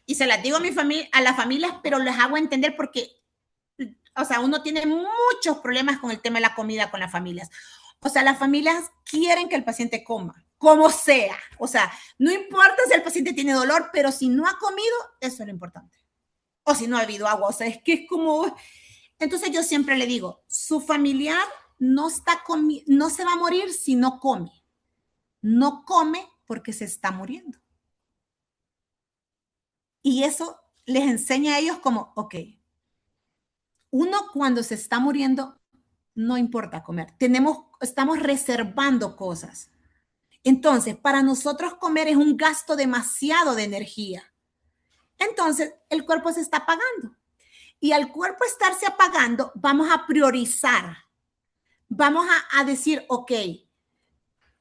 y se las digo a las familias, pero les hago entender porque, o sea, uno tiene muchos problemas con el tema de la comida con las familias. O sea, las familias quieren que el paciente coma, como sea. O sea, no importa si el paciente tiene dolor, pero si no ha comido, eso es lo importante. O si no ha bebido agua. O sea, es que es como... Entonces yo siempre le digo, su familiar no se va a morir si no come. No come porque se está muriendo. Y eso les enseña a ellos como, ok, uno cuando se está muriendo, no importa comer. Estamos reservando cosas. Entonces, para nosotros comer es un gasto demasiado de energía. Entonces, el cuerpo se está apagando. Y al cuerpo estarse apagando, vamos a priorizar. Vamos a decir, ok,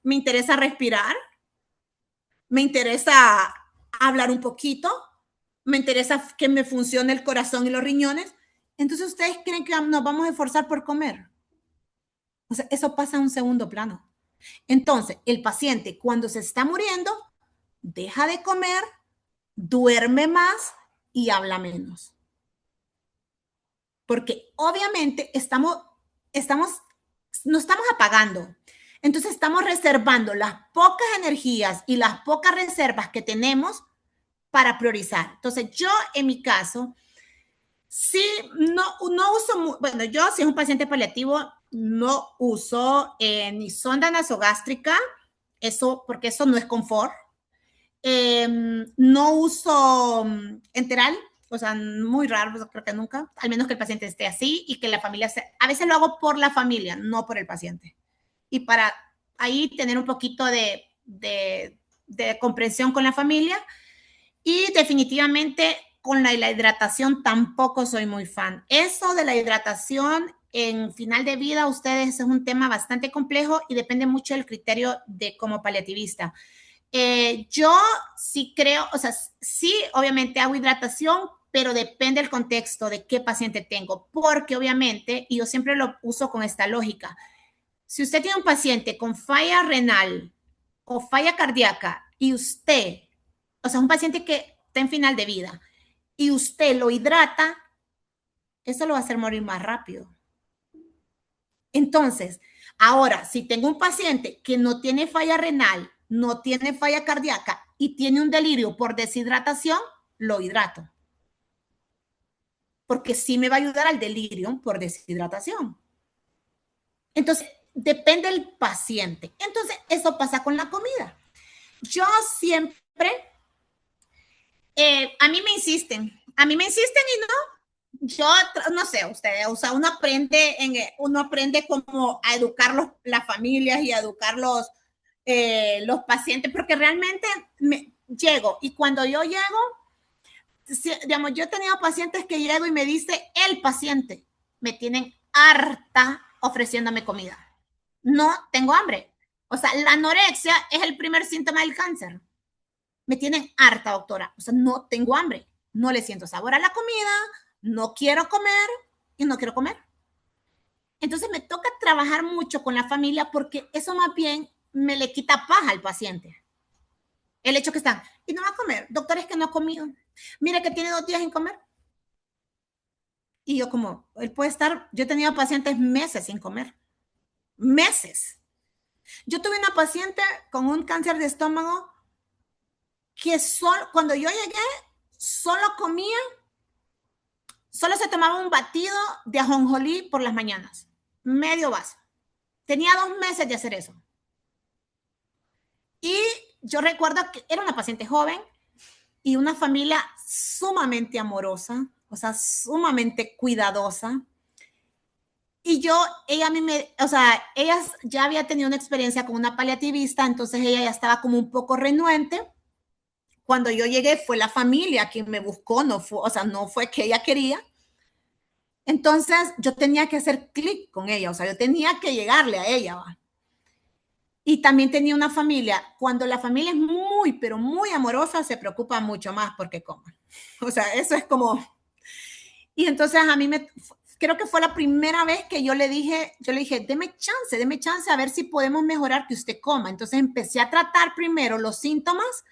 me interesa respirar, me interesa hablar un poquito, me interesa que me funcione el corazón y los riñones. Entonces, ¿ustedes creen que nos vamos a esforzar por comer? O sea, eso pasa a un segundo plano. Entonces, el paciente cuando se está muriendo, deja de comer, duerme más y habla menos. Porque obviamente no estamos apagando. Entonces estamos reservando las pocas energías y las pocas reservas que tenemos para priorizar. Entonces yo en mi caso, sí, no uso, bueno, yo si es un paciente paliativo, no uso ni sonda nasogástrica, porque eso no es confort. No uso enteral, o sea, muy raro, pues, creo que nunca, al menos que el paciente esté así y que la familia a veces lo hago por la familia, no por el paciente. Y para ahí tener un poquito de comprensión con la familia. Y definitivamente con la hidratación tampoco soy muy fan. Eso de la hidratación en final de vida, ustedes, es un tema bastante complejo y depende mucho del criterio de como paliativista. Yo sí creo, o sea, sí, obviamente hago hidratación, pero depende del contexto de qué paciente tengo, porque obviamente, y yo siempre lo uso con esta lógica, si usted tiene un paciente con falla renal o falla cardíaca y usted, o sea, un paciente que está en final de vida y usted lo hidrata, eso lo va a hacer morir más rápido. Entonces, ahora, si tengo un paciente que no tiene falla renal, no tiene falla cardíaca y tiene un delirio por deshidratación, lo hidrato. porque sí me va a ayudar al delirium por deshidratación. Entonces, depende del paciente. Entonces, eso pasa con la comida. Yo siempre, a mí me insisten y no, yo no sé, ustedes, o sea, uno aprende como a educar las familias y a educar los pacientes, porque realmente llego y cuando yo llego, digamos, yo he tenido pacientes que llego y me dice el paciente, me tienen harta ofreciéndome comida. No tengo hambre. O sea, la anorexia es el primer síntoma del cáncer. Me tienen harta, doctora. O sea, no tengo hambre. No le siento sabor a la comida, no quiero comer y no quiero comer. Entonces me toca trabajar mucho con la familia porque eso más bien me le quita paz al paciente. El hecho que están, y no va a comer. Doctor, es que no ha comido. Mire que tiene 2 días sin comer. Y yo como, él puede estar, yo he tenido pacientes meses sin comer. Meses. Yo tuve una paciente con un cáncer de estómago que cuando yo llegué, solo se tomaba un batido de ajonjolí por las mañanas. Medio vaso. Tenía 2 meses de hacer eso. Y yo recuerdo que era una paciente joven y una familia sumamente amorosa, o sea, sumamente cuidadosa. Y ella ya había tenido una experiencia con una paliativista, entonces ella ya estaba como un poco renuente. Cuando yo llegué fue la familia quien me buscó, no fue que ella quería. Entonces yo tenía que hacer clic con ella, o sea, yo tenía que llegarle a ella, ¿va? Y también tenía una familia. Cuando la familia es muy, pero muy amorosa, se preocupa mucho más porque coman. O sea, eso es como... Y entonces creo que fue la primera vez que yo le dije, deme chance a ver si podemos mejorar que usted coma. Entonces empecé a tratar primero los síntomas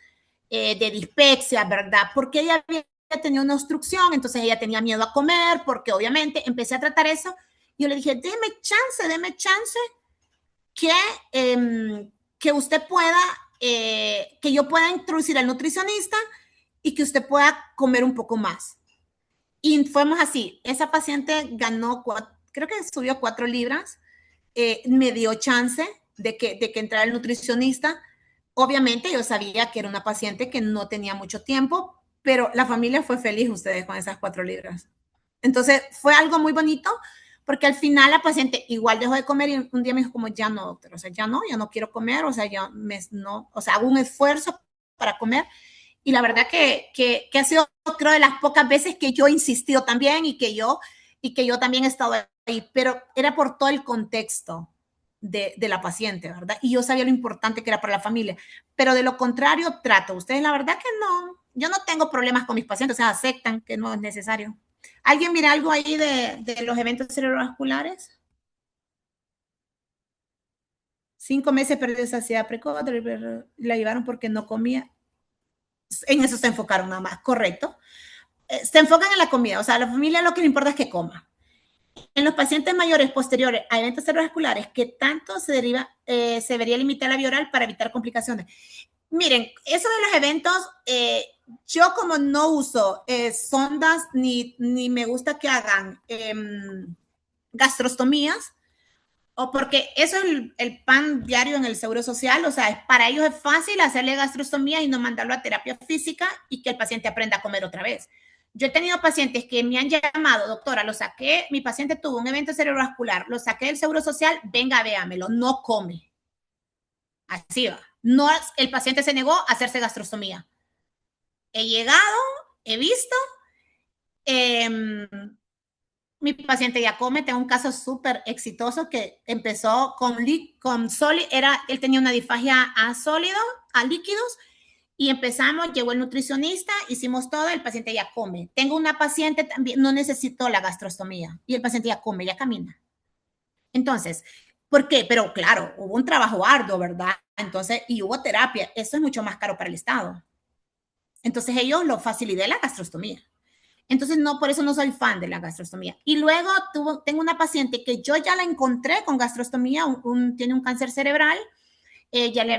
de dispepsia, ¿verdad? Porque ella había tenido una obstrucción, entonces ella tenía miedo a comer, porque obviamente empecé a tratar eso. Yo le dije, deme chance que usted pueda, que yo pueda introducir al nutricionista y que usted pueda comer un poco más. Y fuimos así. Esa paciente ganó, creo que subió 4 libras. Me dio chance de que entrara el nutricionista. Obviamente yo sabía que era una paciente que no tenía mucho tiempo, pero la familia fue feliz ustedes con esas 4 libras. Entonces fue algo muy bonito porque al final la paciente igual dejó de comer y un día me dijo como, ya no, doctor, o sea, ya no quiero comer, o sea, hago un esfuerzo para comer. Y la verdad que ha sido, creo, de las pocas veces que yo he insistido también y que yo también he estado ahí, pero era por todo el contexto de la paciente, ¿verdad? Y yo sabía lo importante que era para la familia, pero de lo contrario trato. Ustedes, la verdad que no, yo no tengo problemas con mis pacientes, o sea, aceptan que no es necesario. ¿Alguien mira algo ahí de los eventos cerebrovasculares? 5 meses perdió saciedad precoz, la llevaron porque no comía. En eso se enfocaron nada más, correcto. Se enfocan en la comida, o sea, a la familia lo que le importa es que coma. En los pacientes mayores posteriores a eventos cerebrovasculares, ¿qué tanto se debería limitar la vía oral para evitar complicaciones? Miren, eso de los eventos, yo como no uso sondas ni me gusta que hagan gastrostomías, o porque eso es el pan diario en el Seguro Social, o sea, para ellos es fácil hacerle gastrostomía y no mandarlo a terapia física y que el paciente aprenda a comer otra vez. Yo he tenido pacientes que me han llamado, doctora, mi paciente tuvo un evento cerebrovascular, lo saqué del Seguro Social, venga, véamelo, no come. Así va. No, el paciente se negó a hacerse gastrostomía. He llegado, he visto, mi paciente ya come. Tengo un caso súper exitoso que empezó con sólido, él tenía una disfagia a líquidos, y empezamos, llegó el nutricionista, hicimos todo, el paciente ya come. Tengo una paciente también, no necesitó la gastrostomía, y el paciente ya come, ya camina. Entonces, ¿por qué? Pero claro, hubo un trabajo arduo, ¿verdad? Entonces, y hubo terapia, eso es mucho más caro para el Estado. Entonces ellos lo facilité la gastrostomía. Entonces, no, por eso no soy fan de la gastrostomía. Y luego tengo una paciente que yo ya la encontré con gastrostomía, tiene un cáncer cerebral, ya le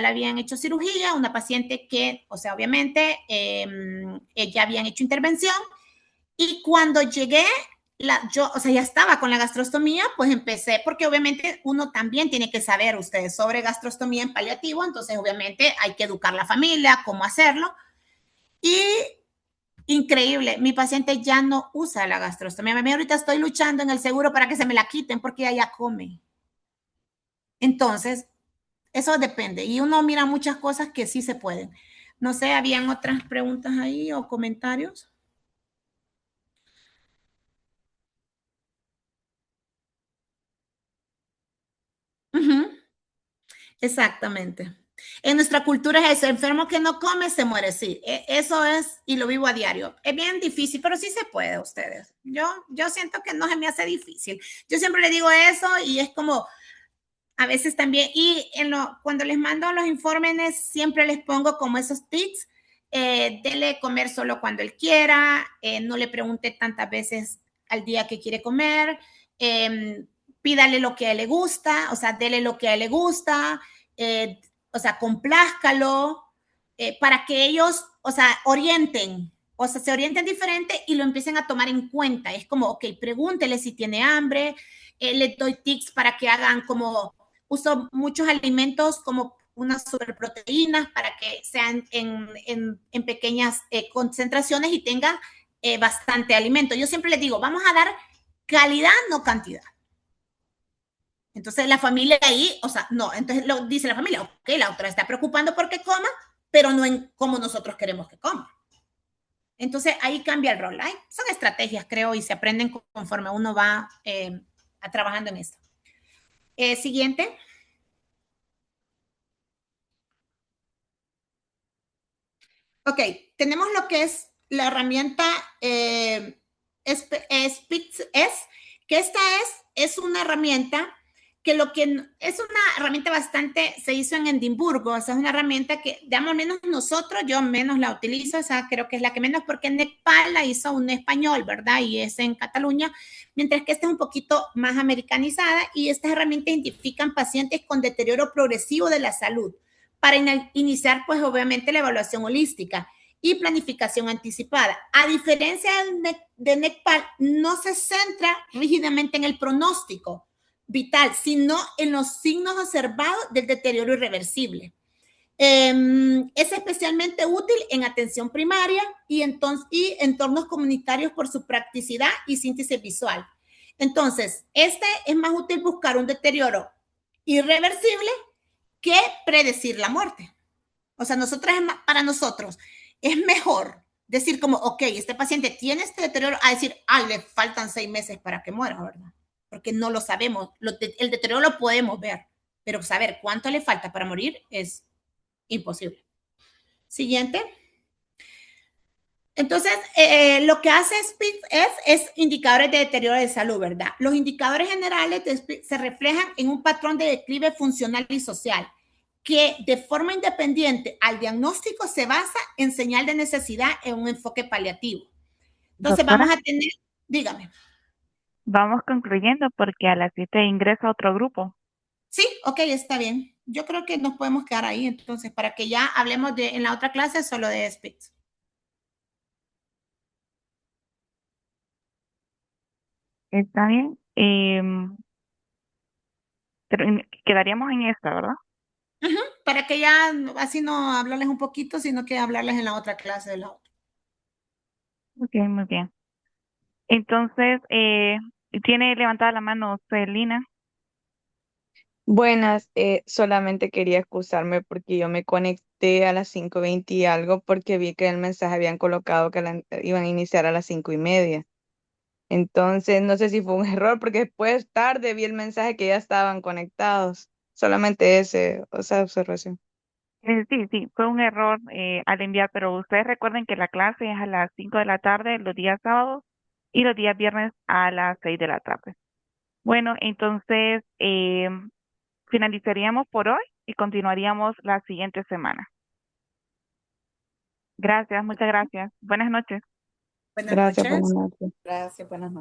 habían hecho cirugía, una paciente que, o sea, obviamente, ya habían hecho intervención Y cuando llegué, yo, o sea, ya estaba con la gastrostomía, pues empecé, porque obviamente uno también tiene que saber ustedes sobre gastrostomía en paliativo, entonces obviamente hay que educar a la familia, cómo hacerlo. Y increíble, mi paciente ya no usa la gastrostomía. A mí ahorita estoy luchando en el seguro para que se me la quiten porque ella ya come. Entonces, eso depende. Y uno mira muchas cosas que sí se pueden. No sé, ¿habían otras preguntas ahí o comentarios? Ujú, exactamente. En nuestra cultura es eso, enfermo que no come se muere, sí. Eso es, y lo vivo a diario. Es bien difícil, pero sí se puede ustedes. Yo siento que no se me hace difícil. Yo siempre le digo eso y es como, a veces también, y cuando les mando los informes, siempre les pongo como esos tips. Dele comer solo cuando él quiera, no le pregunte tantas veces al día que quiere comer, pídale lo que a él le gusta, o sea, dele lo que a él le gusta, o sea, complázcalo, para que ellos, o sea, o sea, se orienten diferente y lo empiecen a tomar en cuenta. Es como, ok, pregúntele si tiene hambre, le doy tips para que hagan como, uso muchos alimentos como unas superproteínas para que sean en pequeñas concentraciones y tengan bastante alimento. Yo siempre les digo, vamos a dar calidad, no cantidad. Entonces la familia ahí, o sea, no, entonces dice la familia, ok, la doctora está preocupando porque coma, pero no en cómo nosotros queremos que coma. Entonces ahí cambia el rol. ¿Eh? Son estrategias, creo, y se aprenden conforme uno va trabajando en esto. Siguiente. Ok, tenemos lo que es la herramienta SPITS, que esta es una herramienta que es una herramienta bastante, se hizo en Edimburgo, o sea, es una herramienta que, digamos, menos nosotros, yo menos la utilizo, o sea, creo que es la que menos, porque NECPAL la hizo un español, ¿verdad? Y es en Cataluña, mientras que esta es un poquito más americanizada y estas herramientas identifican pacientes con deterioro progresivo de la salud para iniciar, pues, obviamente, la evaluación holística y planificación anticipada. A diferencia de NECPAL, no se centra rígidamente en el pronóstico vital, sino en los signos observados del deterioro irreversible. Es especialmente útil en atención primaria y entornos comunitarios por su practicidad y síntesis visual. Entonces, es más útil buscar un deterioro irreversible que predecir la muerte. O sea, para nosotros es mejor decir como, ok, este paciente tiene este deterioro, a decir, le faltan 6 meses para que muera, ¿verdad? Porque no lo sabemos. El deterioro lo podemos ver, pero saber cuánto le falta para morir es imposible. Siguiente. Entonces, lo que hace SPID es indicadores de deterioro de salud, ¿verdad? Los indicadores generales de SPID se reflejan en un patrón de declive funcional y social que de forma independiente al diagnóstico se basa en señal de necesidad en un enfoque paliativo. Entonces, Doctora, vamos a tener, dígame. vamos concluyendo porque a las 7 ingresa otro grupo. Sí, ok, está bien. Yo creo que nos podemos quedar ahí, entonces, para que ya hablemos en la otra clase solo de SPID. Está bien. Pero quedaríamos en esta, ¿verdad? Para que ya así no hablarles un poquito, sino que hablarles en la otra clase de la otra. Ok, muy bien. Entonces, tiene levantada la mano Celina. Buenas, solamente quería excusarme porque yo me conecté a las 5:20 y algo porque vi que en el mensaje habían colocado que iban a iniciar a las 5:30. Entonces, no sé si fue un error porque después tarde vi el mensaje que ya estaban conectados. Solamente esa observación. Sí, sí, fue un error al enviar, pero ustedes recuerden que la clase es a las 5 de la tarde los días sábados y los días viernes a las 6 de la tarde. Bueno, entonces finalizaríamos por hoy y continuaríamos la siguiente semana. Gracias, muchas gracias. Buenas noches. Buenas Gracias, buenas noches. noches. Gracias, buenas noches.